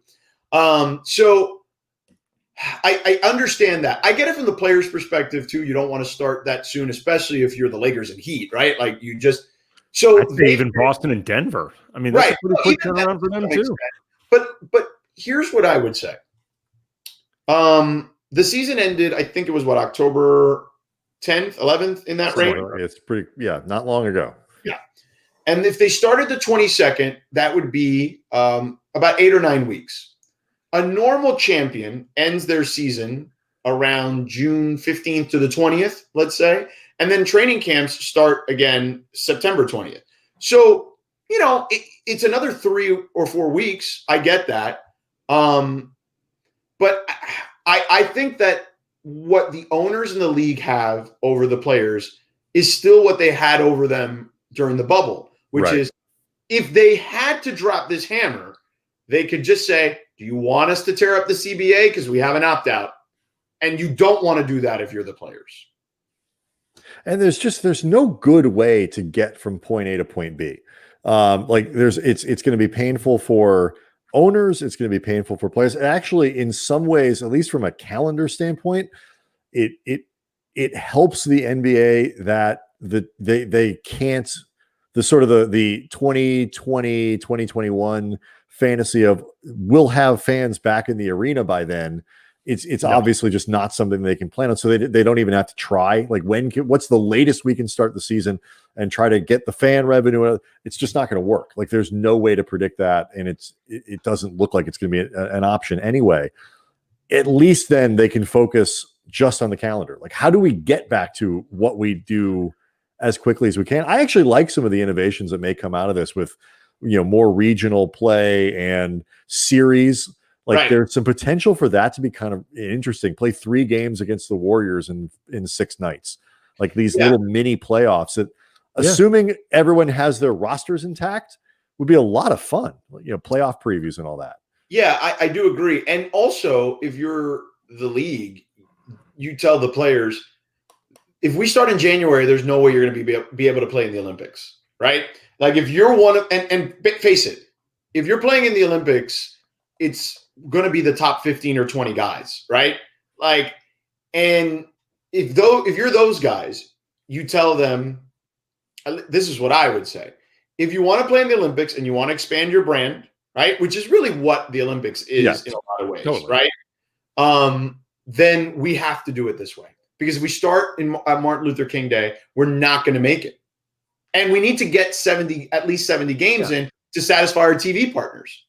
So I understand that. I get it from the players' perspective too. You don't want to start that soon, especially if you're the Lakers and Heat, right? Like you just – so I'd say even Boston and Denver. I mean, that's a pretty quick turnaround for them too. But here's what I would say. The season ended, I think it was October 10th, 11th, in that range. It's pretty, not long ago. Yeah. And if they started the 22nd, that would be about 8 or 9 weeks. A normal champion ends their season around June 15th to the 20th, let's say. And then training camps start again September 20th. So, it's another 3 or 4 weeks. I get that. But I think that what the owners in the league have over the players is still what they had over them during the bubble, which is, if they had to drop this hammer, they could just say, do you want us to tear up the CBA? Because we have an opt-out. And you don't want to do that if you're the players. And there's no good way to get from point A to point B. It's going to be painful for owners. It's going to be painful for players. And actually, in some ways, at least from a calendar standpoint, it helps the NBA that they can't, the 2020, 2021 fantasy of we'll have fans back in the arena by then. It's obviously just not something they can plan on. So they don't even have to try. Like what's the latest we can start the season and try to get the fan revenue? It's just not going to work. Like there's no way to predict that. And it doesn't look like it's going to be an option anyway. At least then they can focus just on the calendar. Like how do we get back to what we do as quickly as we can? I actually like some of the innovations that may come out of this with, more regional play and series. There's some potential for that to be kind of interesting. Play 3 games against the Warriors in 6 nights, like these little mini playoffs that, assuming everyone has their rosters intact, would be a lot of fun, playoff previews and all that. Yeah, I do agree. And also, if you're the league, you tell the players, if we start in January, there's no way you're going to be able to play in the Olympics, right? Like if you're one of, and face it, if you're playing in the Olympics, it's going to be the top 15 or 20 guys, right? Like, and if you're those guys, you tell them, this is what I would say. If you want to play in the Olympics and you want to expand your brand, right, which is really what the Olympics is in a lot of ways, right? Then we have to do it this way. Because if we start at Martin Luther King Day, we're not going to make it. And we need to get at least 70 games in to satisfy our TV partners.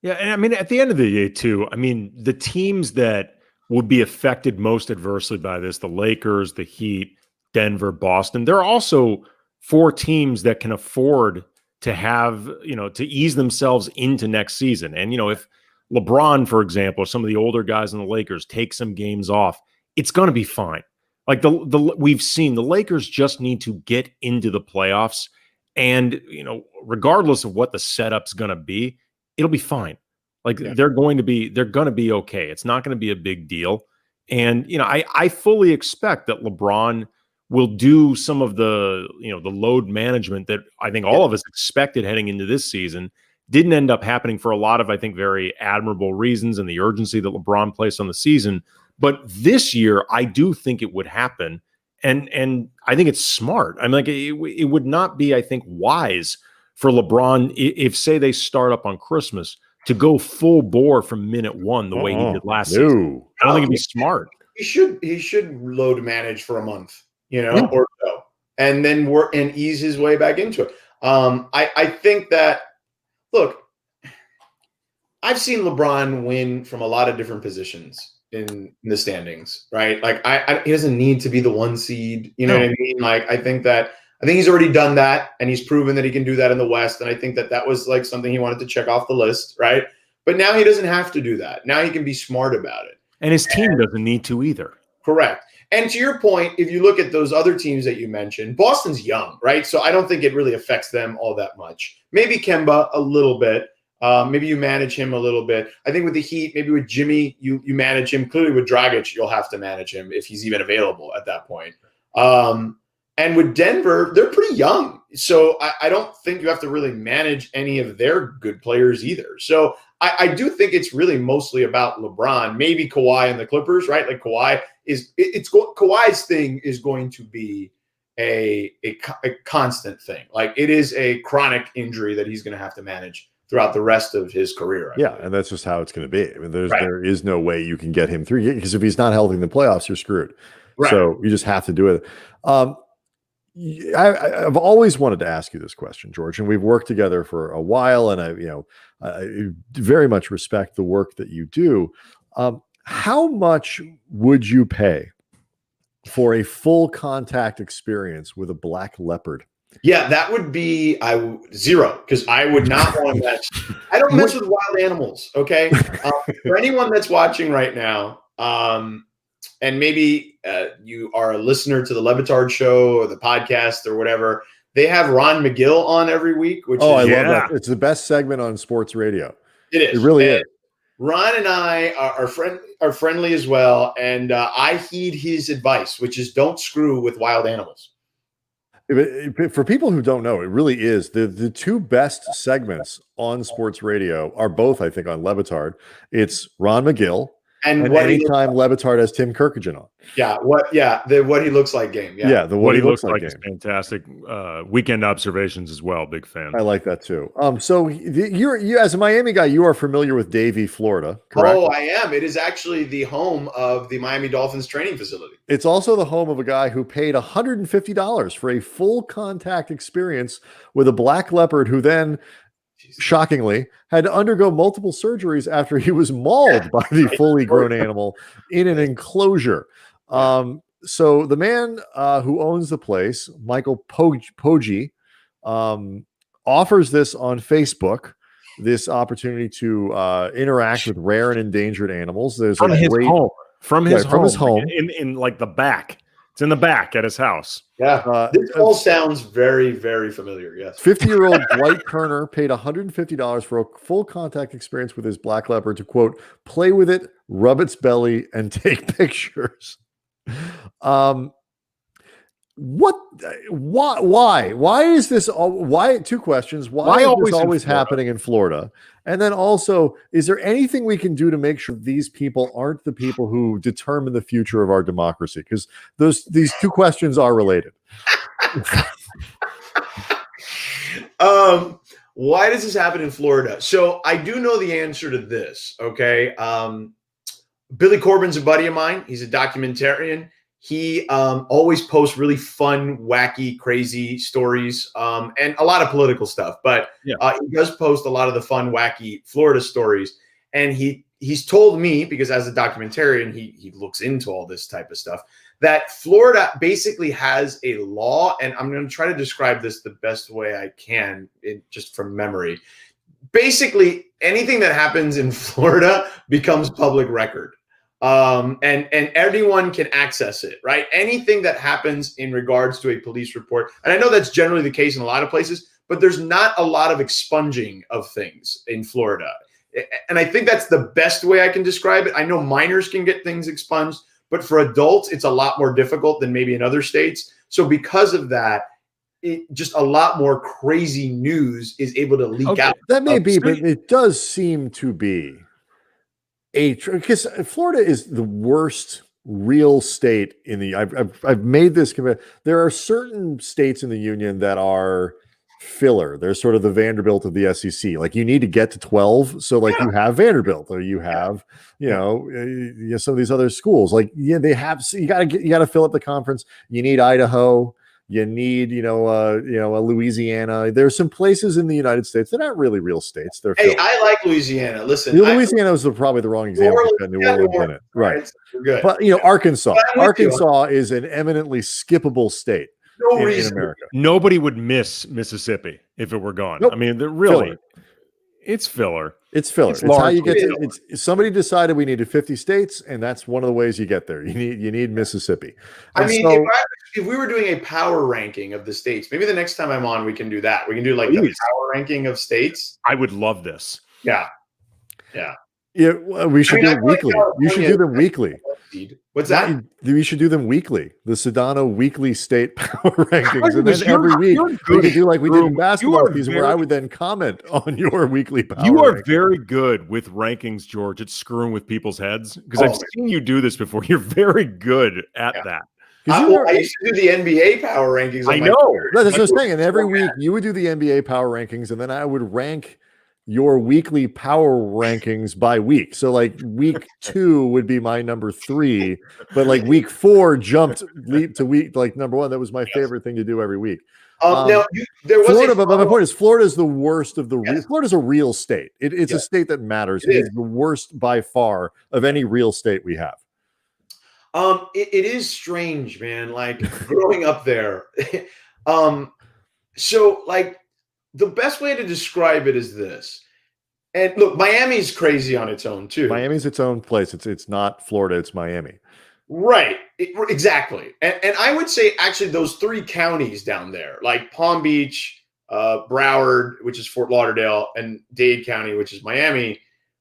Yeah, and I mean, at the end of the day, too, I mean, the teams that would be affected most adversely by this, the Lakers, the Heat, Denver, Boston, there are also 4 teams that can afford to have, to ease themselves into next season. And, if LeBron, for example, or some of the older guys in the Lakers take some games off, it's going to be fine. Like we've seen the Lakers just need to get into the playoffs, and regardless of what the setup's going to be, it'll be fine. Like they're going to be okay. It's not going to be a big deal. And I fully expect that LeBron will do some of the the load management that I think all of us expected heading into this season. Didn't end up happening for a lot of, I think, very admirable reasons, and the urgency that LeBron placed on the season. But this year, I do think it would happen, and I think it's smart. I mean, like it would not be, I think, wise for LeBron if say they start up on Christmas to go full bore from minute one the way he did last season. I don't think it'd be smart. He should load manage for a month, or so, and then work and ease his way back into it. I think that, look, I've seen LeBron win from a lot of different positions in the standings, right? Like he doesn't need to be the 1 seed. You know what I mean? Like I think he's already done that, and he's proven that he can do that in the West. And I think that was like something he wanted to check off the list, right? But now he doesn't have to do that. Now he can be smart about it. And his team doesn't need to either. Correct. And to your point, if you look at those other teams that you mentioned, Boston's young, right? So I don't think it really affects them all that much. Maybe Kemba a little bit. Maybe you manage him a little bit. I think with the Heat, maybe with Jimmy, you manage him. Clearly with Dragic, you'll have to manage him if he's even available at that point. And with Denver, they're pretty young. So I don't think you have to really manage any of their good players either. So I do think it's really mostly about LeBron, maybe Kawhi and the Clippers, right? Like Kawhi's thing is going to be a constant thing. Like it is a chronic injury that he's going to have to manage throughout the rest of his career. And that's just how it's going to be. I mean, there is no way you can get him through, because if he's not healthy in the playoffs, you're screwed. Right. So you just have to do it. I've always wanted to ask you this question, George, and we've worked together for a while, and I very much respect the work that you do. How much would you pay for a full contact experience with a black leopard? Yeah, that would be zero, because I would not want to mess. I don't mess with wild animals. Okay, for anyone that's watching right now, and maybe you are a listener to the Levitard show or the podcast or whatever, they have Ron McGill on every week. Which I love that. It's the best segment on sports radio. It is. It really is. Ron and I are friendly as well, and I heed his advice, which is don't screw with wild animals. For people who don't know, it really is the 2 best segments on sports radio are both, I think, on Levitard. It's Ron McGill and anytime Levitard has Tim Kirkagin on. The What He Looks Like game. The What He Looks Like game. Is fantastic. Weekend observations as well. Big fan. I like that too. So you as a Miami guy, you are familiar with Davie, Florida, correct? Oh, I am. It is actually the home of the Miami Dolphins training facility. It's also the home of a guy who paid $150 for a full contact experience with a black leopard, who then, shockingly, had to undergo multiple surgeries after he was mauled by the fully grown animal in an enclosure. So the man who owns the place, Michael Poggi, offers this on Facebook, this opportunity to interact with rare and endangered animals. There's from his home in like the back. It's in the back at his house. Yeah. This all sounds very, very familiar. Yes. 50-year-old Dwight Kerner paid $150 for a full contact experience with his black leopard to, quote, play with it, rub its belly, and take pictures. What? Why is this? Why? Two questions. Why is this always happening in Florida? And then also, is there anything we can do to make sure these people aren't the people who determine the future of our democracy? Because these two questions are related. Why does this happen in Florida? So I do know the answer to this. Okay. Billy Corbin's a buddy of mine. He's a documentarian. He always posts really fun, wacky, crazy stories and a lot of political stuff. But he does post a lot of the fun, wacky Florida stories. And he's told me, because as a documentarian, he looks into all this type of stuff, that Florida basically has a law. And I'm going to try to describe this the best way I can, just from memory. Basically, anything that happens in Florida becomes public record. And everyone can access it, right? Anything that happens in regards to a police report. And I know that's generally the case in a lot of places, but there's not a lot of expunging of things in Florida. And I think that's the best way I can describe it. I know minors can get things expunged, but for adults, it's a lot more difficult than maybe in other states. So because of that, just a lot more crazy news is able to leak out. That may be, but it does seem to be because Florida is the worst real state in the. I've made this comment. There are certain states in the union that are filler. They're sort of the Vanderbilt of the SEC. Like you need to get to 12, so like you have Vanderbilt, or you have some of these other schools. Like they have. So you got to fill up the conference. You need Idaho. You need, a Louisiana. There's some places in the United States that aren't really real states. They're I like Louisiana. Listen, Louisiana was probably the wrong example. New Orleans in it, right? Good. But Arkansas is an eminently skippable state in America. Nobody would miss Mississippi if it were gone. Nope. I mean, really, filler. It's filler. It's filler. It's how you get to. Somebody decided we needed 50 states, and that's one of the ways you get there. You need Mississippi. And if we were doing a power ranking of the states, maybe the next time I'm on, we can do that. We can do like the power ranking of states. I would love this. Yeah. We should do it weekly. You should do them weekly. What's that? We should do them weekly. The Sedano weekly state power rankings, and then every week we could do like we did in basketball season, where I would then comment on your weekly power. You are very good with rankings, George. It's screwing with people's heads because I've seen you do this before. You're very good at that. I used to do the NBA power rankings. I know. That's what I'm saying. And every week you would do the NBA power rankings, and then I would rank your weekly power rankings by week. So like week 2 would be my number 3, but like week 4 jumped to week like number 1. That was my favorite thing to do every week. Now there was Florida, but my point is Florida is the worst of the Florida's a real state. It's a state that matters. It is the worst by far of any real state we have. It is strange, man. Like growing up there. So like the best way to describe it is this. And look, Miami's crazy on its own too. Miami's its own place. It's not Florida, it's Miami. Right. Exactly. And I would say actually those 3 counties down there, like Palm Beach, Broward, which is Fort Lauderdale, and Dade County, which is Miami,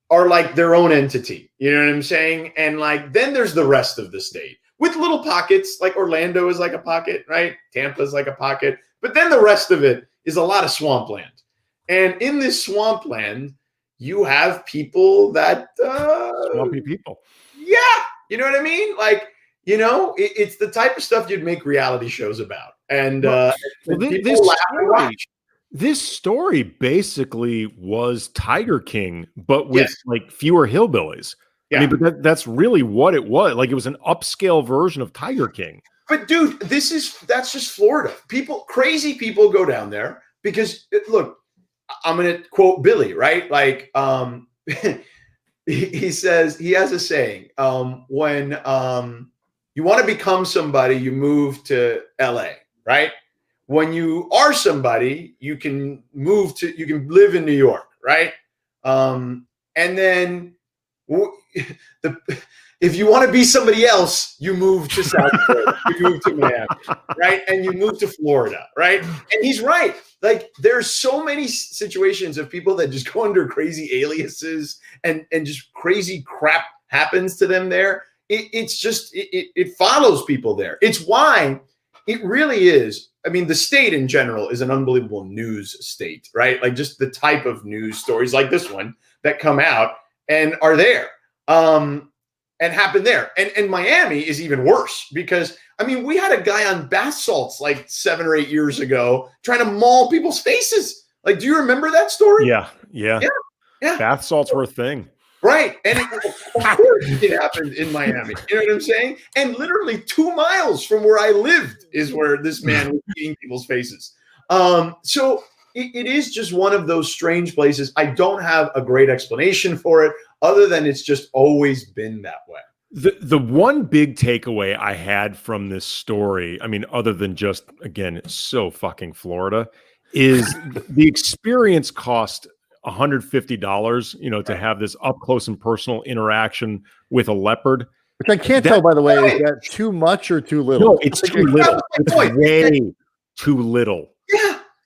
are like their own entity. You know what I'm saying? And like then there's the rest of the state with little pockets, like Orlando is like a pocket, right? Tampa is like a pocket. But then the rest of it is a lot of swampland. And in this swampland, you have people that swampy people. Yeah. You know what I mean? Like, it's the type of stuff you'd make reality shows about. And this story basically was Tiger King, but with like fewer hillbillies. Yeah. I mean, but that's really what it was. Like it was an upscale version of Tiger King. But dude, that's just Florida. Crazy people go down there because look, I'm going to quote Billy, right? Like, he says, he has a saying, when you want to become somebody, you move to LA, right? When you are somebody, you can live in New York, right? And then if you want to be somebody else, you move to South Florida, you move to Miami, right? And you move to Florida, right? And he's right. Like there's so many situations of people that just go under crazy aliases and just crazy crap happens to them there. it follows people there. It's why it really is. I mean, the state in general is an unbelievable news state, right? Like just the type of news stories like this one that come out and are there and happen there. And Miami is even worse because, I mean, we had a guy on bath salts like 7 or 8 years ago trying to maul people's faces. Like, do you remember that story? Yeah. Bath salts were a thing. Right. And of course it happened in Miami. You know what I'm saying? And literally 2 miles from where I lived is where this man was eating people's faces. So it is just one of those strange places. I don't have a great explanation for it other than it's just always been that way. The one big takeaway I had from this story, I mean, other than just, again, it's so fucking Florida, is the experience cost $150, to have this up close and personal interaction with a leopard. Which I can't tell, by the way, is that too much or too little? No, it's too little. It's way too little.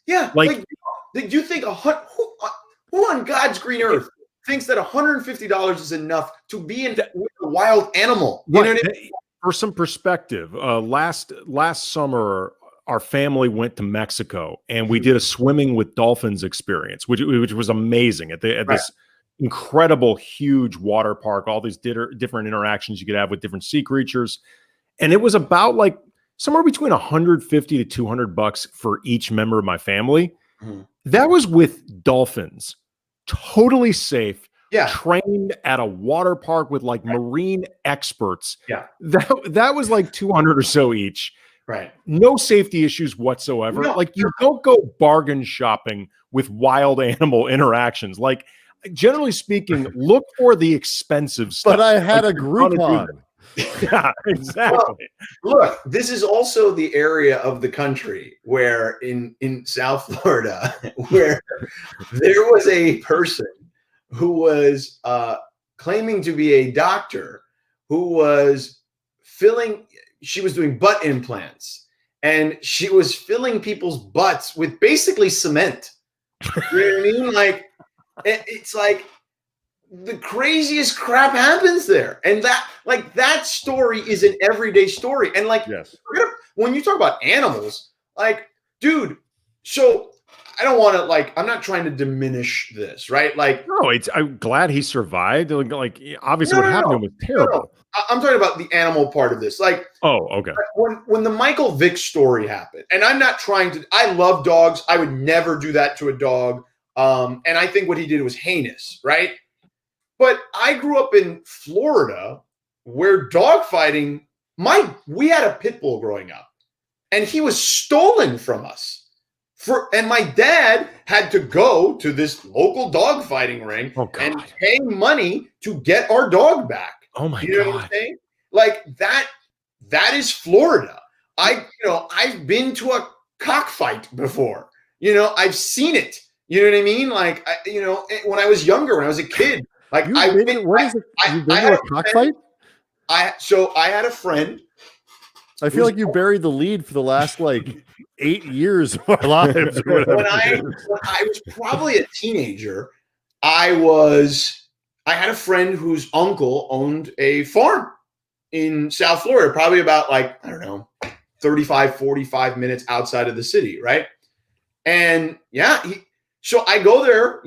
Yeah. Like do you think who on God's green earth thinks that $150 is enough to be with a wild animal? You know what I mean? For some perspective, last summer, our family went to Mexico and we did a swimming with dolphins experience, which was amazing at this incredible, huge water park, all these different interactions you could have with different sea creatures. And it was about like somewhere between $150 to $200 for each member of my family. Mm-hmm. That was with dolphins, totally safe, trained at a water park with like marine experts. Yeah. That was like $200 or so each. Right. No safety issues whatsoever. No, like you don't go bargain shopping with wild animal interactions. Like generally speaking, look for the expensive stuff. But I had a Groupon. Yeah, exactly. Well, look, this is also the area of the country where in South Florida, where there was a person who was claiming to be a doctor who was she was doing butt implants and she was filling people's butts with basically cement. You know what I mean? Like, it's like the craziest crap happens there. And that story is an everyday story. And like, when you talk about animals, like, dude, so I don't want to I'm not trying to diminish this, right? Like, no, I'm glad he survived. Like obviously what happened to him was terrible. No. I'm talking about the animal part of this. Like, oh, okay. When the Michael Vick story happened, and I'm not trying to, I love dogs. I would never do that to a dog. And I think what he did was heinous, right? But I grew up in Florida where dog fighting, we had a pit bull growing up and he was stolen from us. And my dad had to go to this local dog fighting ring and pay money to get our dog back. Oh my God. What I'm saying? Like that is Florida. I've been to a cockfight before. I've seen it. You know what I mean? Like, when I was younger, when I was a kid, like you've been to a cockfight? I had a friend. I feel like you buried the lead for the last 8 years of our lives. When I was probably a teenager, I had a friend whose uncle owned a farm in South Florida, probably about 35, 45 minutes outside of the city. Right. And so I go there,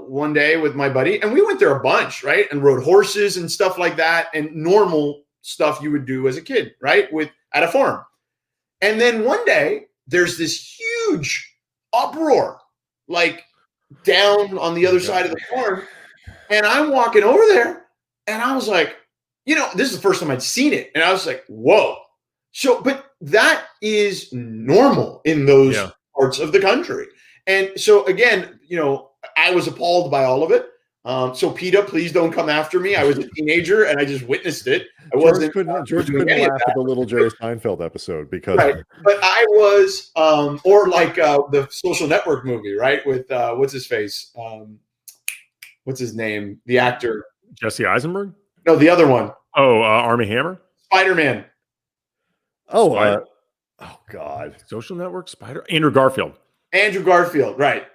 one day with my buddy and we went there a bunch, right. And rode horses and stuff like that. And normal stuff you would do as a kid, right. At a farm. And then one day there's this huge uproar, down on the other side of the farm. And I'm walking over there and I was like, this is the first time I'd seen it. And I was like, whoa. So, but that is normal in those parts of the country. And so again, I was appalled by all of it. So PETA, please don't come after me. I was a teenager and I just witnessed it. George couldn't laugh at the little Jerry Seinfeld episode because but I was or the Social Network movie, right? With what's his face? What's his name? The actor Jesse Eisenberg? No, the other one. Oh, Armie Hammer? Spider-Man. Oh God. Social Network, Andrew Garfield. Andrew Garfield, right.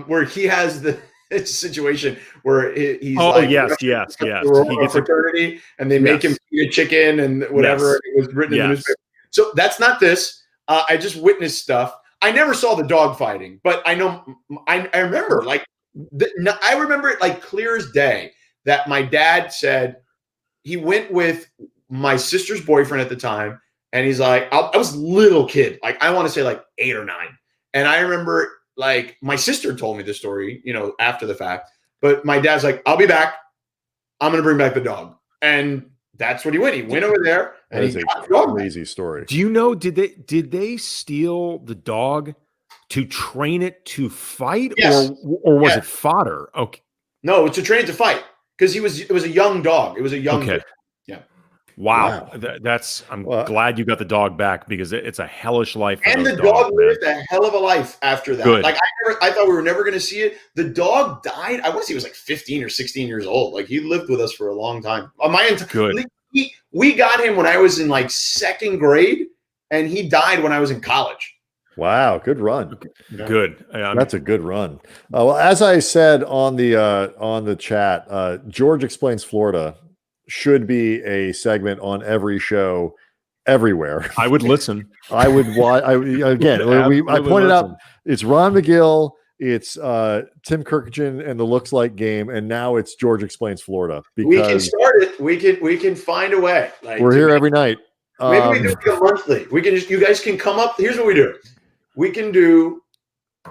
Where he has the it's a situation where he's yes. He gets a fraternity, and they make him eat a chicken and whatever it was written in the newspaper. So that's not this. I just witnessed stuff. I never saw the dog fighting, but I know I remember I remember it like clear as day that my dad said he went with my sister's boyfriend at the time, and he's like, I was a little kid, like I want to say like 8 or 9, and I remember like my sister told me the story, after the fact, but my dad's like, I'll be back. I'm gonna bring back the dog, and that's what he went. He went over there, and he got the dog. Crazy story. Do you know? Did they steal the dog to train it to fight, or was it fodder? Okay, no, it's to train it to fight because it was a young dog. It was a young kid. Yeah. Wow. I'm glad you got the dog back because it's a hellish life. And the dog lived a hell of a life after that. Good. Like I thought we were never going to see it. The dog died. I want to say he was like 15 or 16 years old. Like he lived with us for a long time. Good. We got him when I was in like 2nd grade, and he died when I was in college. Wow, good run. Good. That's a good run. Well, as I said on the chat, George Explains Florida should be a segment on every show, everywhere. I would listen. I would watch. I pointed out it's Ron McGill, it's Tim Kirkjian and the Looks Like game, and now it's George Explains Florida. Because we can start it. We can find a way. We're here every night. Maybe we do it like a monthly. We can you guys can come up. Here's what we do. We can do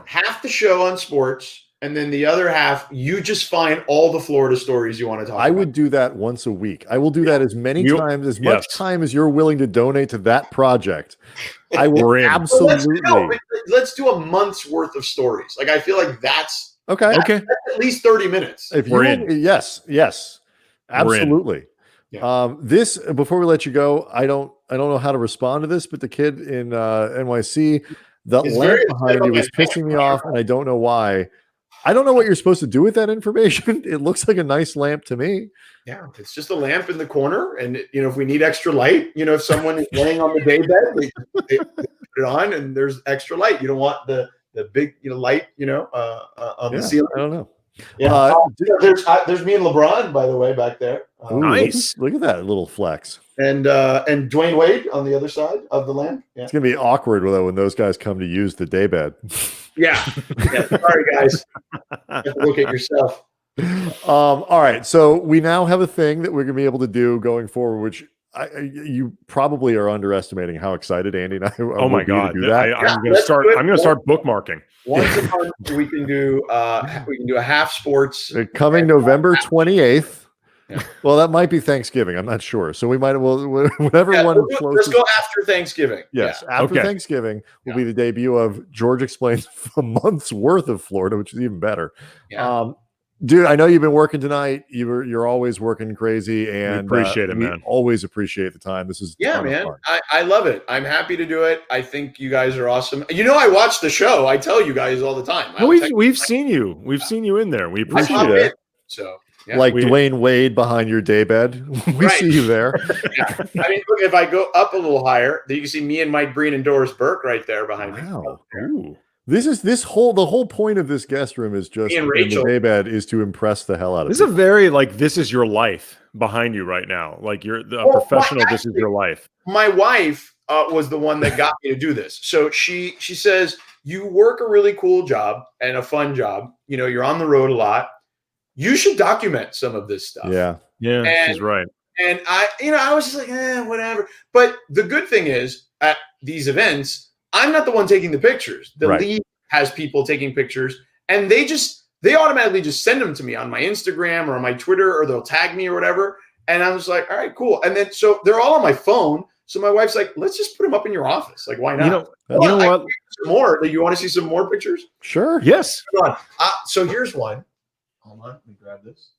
half the show on sports, and then the other half, you just find all the Florida stories you want to talk about. I would do that once a week. I will do that as many times, as much time as you're willing to donate to that project. I will absolutely. Let's do a month's worth of stories. Like I feel like that's okay. That's at least 30 minutes. If we're in, yes, absolutely. Yeah. This before we let you go, I don't know how to respond to this, but the kid in NYC, the lamp behind you was pissing me off, and I don't know why. I don't know what you're supposed to do with that information. It looks like a nice lamp to me. Yeah, it's just a lamp in the corner, and if we need extra light, if someone is laying on the daybed, they put it on, and there's extra light. You don't want the big light, on the ceiling. I don't know. Yeah, there's me and LeBron, by the way, back there. Nice. Look at that little flex. And Dwayne Wade on the other side of the lamp. Yeah. It's gonna be awkward when those guys come to use the daybed. Yeah. Sorry, guys. You have to look at yourself. All right. So we now have a thing that we're gonna be able to do going forward, which you probably are underestimating how excited Andy and I are. Oh my God! To do that. I'm gonna start bookmarking. Once a month, we can do a half sports. Coming November 28th. Yeah. Well, that might be Thanksgiving. I'm not sure. So we might whatever one is closest. Let's go after Thanksgiving. Yes, after Thanksgiving will be the debut of George Explains a month's worth of Florida, which is even better. Yeah. Dude, I know you've been working tonight. You're always working crazy, and we appreciate it, man. Always appreciate the time. This is man. I love it. I'm happy to do it. I think you guys are awesome. I watch the show. I tell you guys all the time. No, we've seen you. We've seen you in there. We appreciate it. So. Yeah, Dwayne Wade behind your daybed. We see you there. Yeah. I mean, look, if I go up a little higher, then you can see me and Mike Breen and Doris Burke right there behind me. Wow. Ooh. The whole point of this guest room is just in the daybed is to impress the hell out of this. Is a very this is your life behind you right now. Like you're the professional. This is your life. My wife was the one that got me to do this. So she says, you work a really cool job and a fun job. You're on the road a lot. You should document some of this stuff. Yeah. She's right. And I was just like, whatever. But the good thing is at these events, I'm not the one taking the pictures. The league has people taking pictures, and they automatically just send them to me on my Instagram or on my Twitter, or they'll tag me or whatever. And I was like, all right, cool. And then so they're all on my phone. So my wife's like, let's just put them up in your office. Like, why not? You know what? More. You want to see some more pictures? Sure. Yes. Come on. So here's one. Hold on, let me grab this.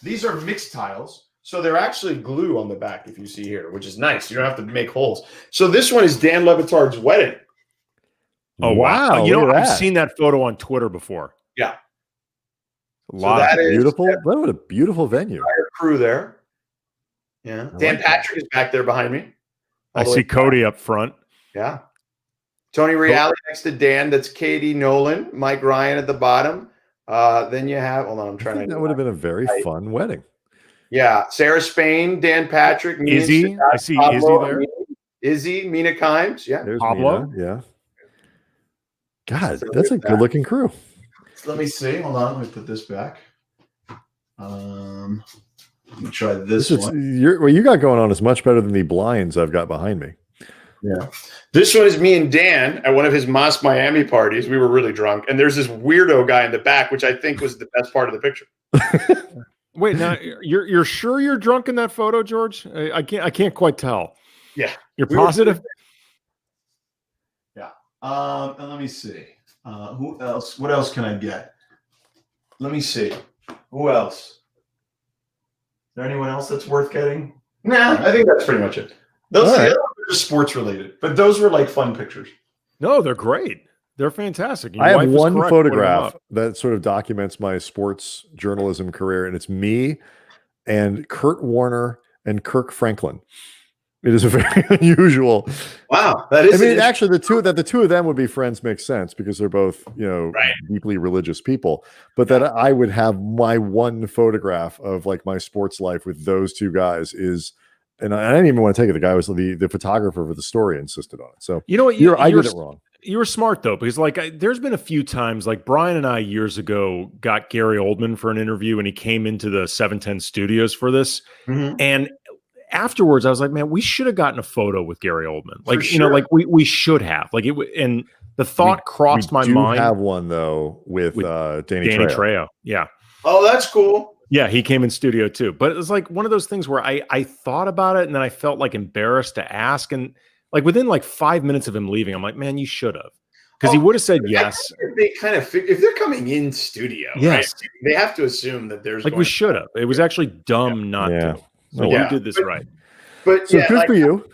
These are mixed tiles, so they're actually glue on the back, if you see here, which is nice. You don't have to make holes. So this one is Dan Le Batard's wedding. Oh, wow. I've seen that photo on Twitter before. Yeah. Beautiful. What a beautiful venue. Entire crew there. Yeah. Dan Patrick is back there behind me. I see Cody up front. Yeah. Tony Reale next to Dan. That's Katie Nolan. Mike Ryan at the bottom. Then you have, hold on, I'm trying to. That would have been a very fun wedding. Yeah. Sarah Spain, Dan Patrick, me Izzy. I see Izzy there. Izzy, Mina Kimes. Yeah. There's Pablo. Mina, yeah. God, that's a good looking crew. Let me see. Hold on. Let me put this back. Let me try this one. What you got going on is much better than the blinds I've got behind me. Yeah. This one is me and Dan at one of his Moss Miami parties. We were really drunk. And there's this weirdo guy in the back, which I think was the best part of the picture. Wait, now you're sure you're drunk in that photo, George? I can't quite tell. Yeah. You're positive? Yeah. And let me see. Who else? What else can I get? Let me see. Who else? Is there anyone else that's worth getting? Nah, I think that's pretty much it. Those are just sports related, but those were like fun pictures. No, they're great. They're fantastic. I have one photograph that sort of documents my sports journalism career, and it's me and Kurt Warner and Kirk Franklin. It is a very unusual. Wow, that is. I mean, actually, the two of them would be friends makes sense because they're both, deeply religious people. But that I would have my one photograph of like my sports life with those two guys is, and I didn't even want to take it. The guy was the photographer for the story insisted on it. So you know what? I did it wrong. You were smart though, because there's been a few times, like Brian and I years ago got Gary Oldman for an interview, and he came into the 710 studios for this, and afterwards, I was like, man, we should have gotten a photo with Gary Oldman. Like, we should have. Like it, and the thought crossed my mind. We have one though with Danny Trejo. Yeah. Oh, that's cool. Yeah, he came in studio too. But it was like one of those things where I thought about it, and then I felt like embarrassed to ask. And like within like 5 minutes of him leaving, I'm like, man, you should have. Because he would have said yes. They kind of if they're coming in studio, yes, right? They have to assume that there's like we should have. It was actually dumb not to. So you did this right. But so good for you.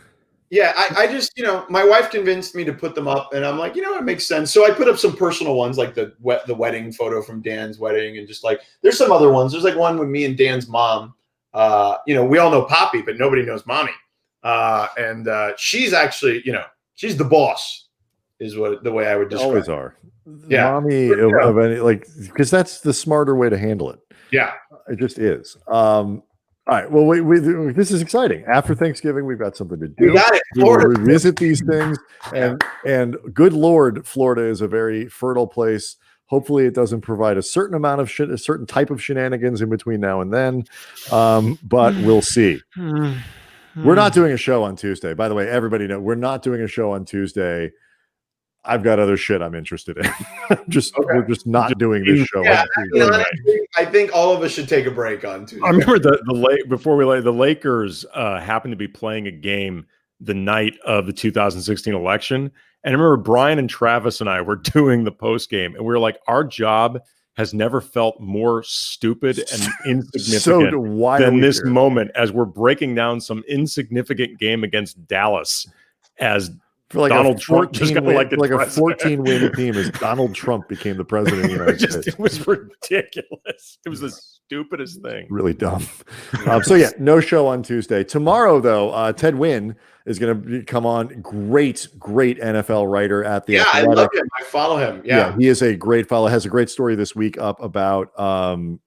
Yeah, I just, my wife convinced me to put them up, and I'm like, it makes sense. So I put up some personal ones, like the wedding photo from Dan's wedding, and just like there's some other ones. There's like one with me and Dan's mom. We all know Poppy, but nobody knows Mommy. And she's actually, she's the boss, is what the way I would describe. Always are. Yeah, Mommy of any because that's the smarter way to handle it. Yeah, it just is. All right. Well, this is exciting. After Thanksgiving, we've got something to do. We got it. We will revisit these things, and good Lord, Florida is a very fertile place. Hopefully, it doesn't provide a certain amount of a certain type of shenanigans in between now and then, but we'll see. We're not doing a show on Tuesday. By the way, everybody know we're not doing a show on Tuesday. I've got other shit I'm interested in. We're just not doing this show. Yeah, I think all of us should take a break on Tuesday. I remember the Lakers happened to be playing a game the night of the 2016 election, and I remember Brian and Travis and I were doing the post game, and we were like, our job has never felt more stupid and insignificant than this moment as we're breaking down some insignificant game against Dallas as for like Donald Trump just got elected like a 14-win team as Donald Trump became the president of the United States. It was ridiculous. It was the stupidest thing. Really dumb. So yeah, no show on Tuesday. Tomorrow, though, Ted Wynn is going to come on. Great NFL writer at the Athletic. I love him. I follow him. Yeah, he is a great follow. Has a great story this week up about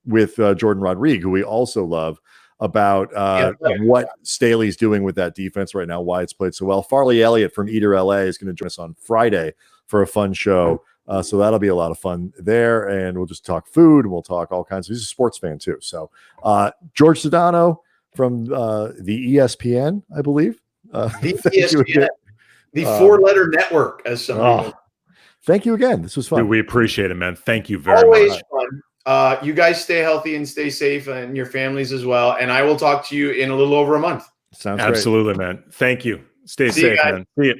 with Jordan Rodriguez, who we also love, about what Staley's doing with that defense right now, why it's played so well. Farley Elliott from Eater LA is going to join us on Friday for a fun show. So that'll be a lot of fun there. And we'll just talk food, and we'll talk all kinds of, he's a sports fan too. So Jorge Sedano from the ESPN, I believe. The ESPN, the four-letter network, as some people. Thank you again. This was fun. Dude, we appreciate it, man. Thank you very much. Always fun. You guys stay healthy and stay safe, and your families as well. And I will talk to you in a little over a month. Sounds absolutely, great. Man. Thank you. Stay safe, man. See you.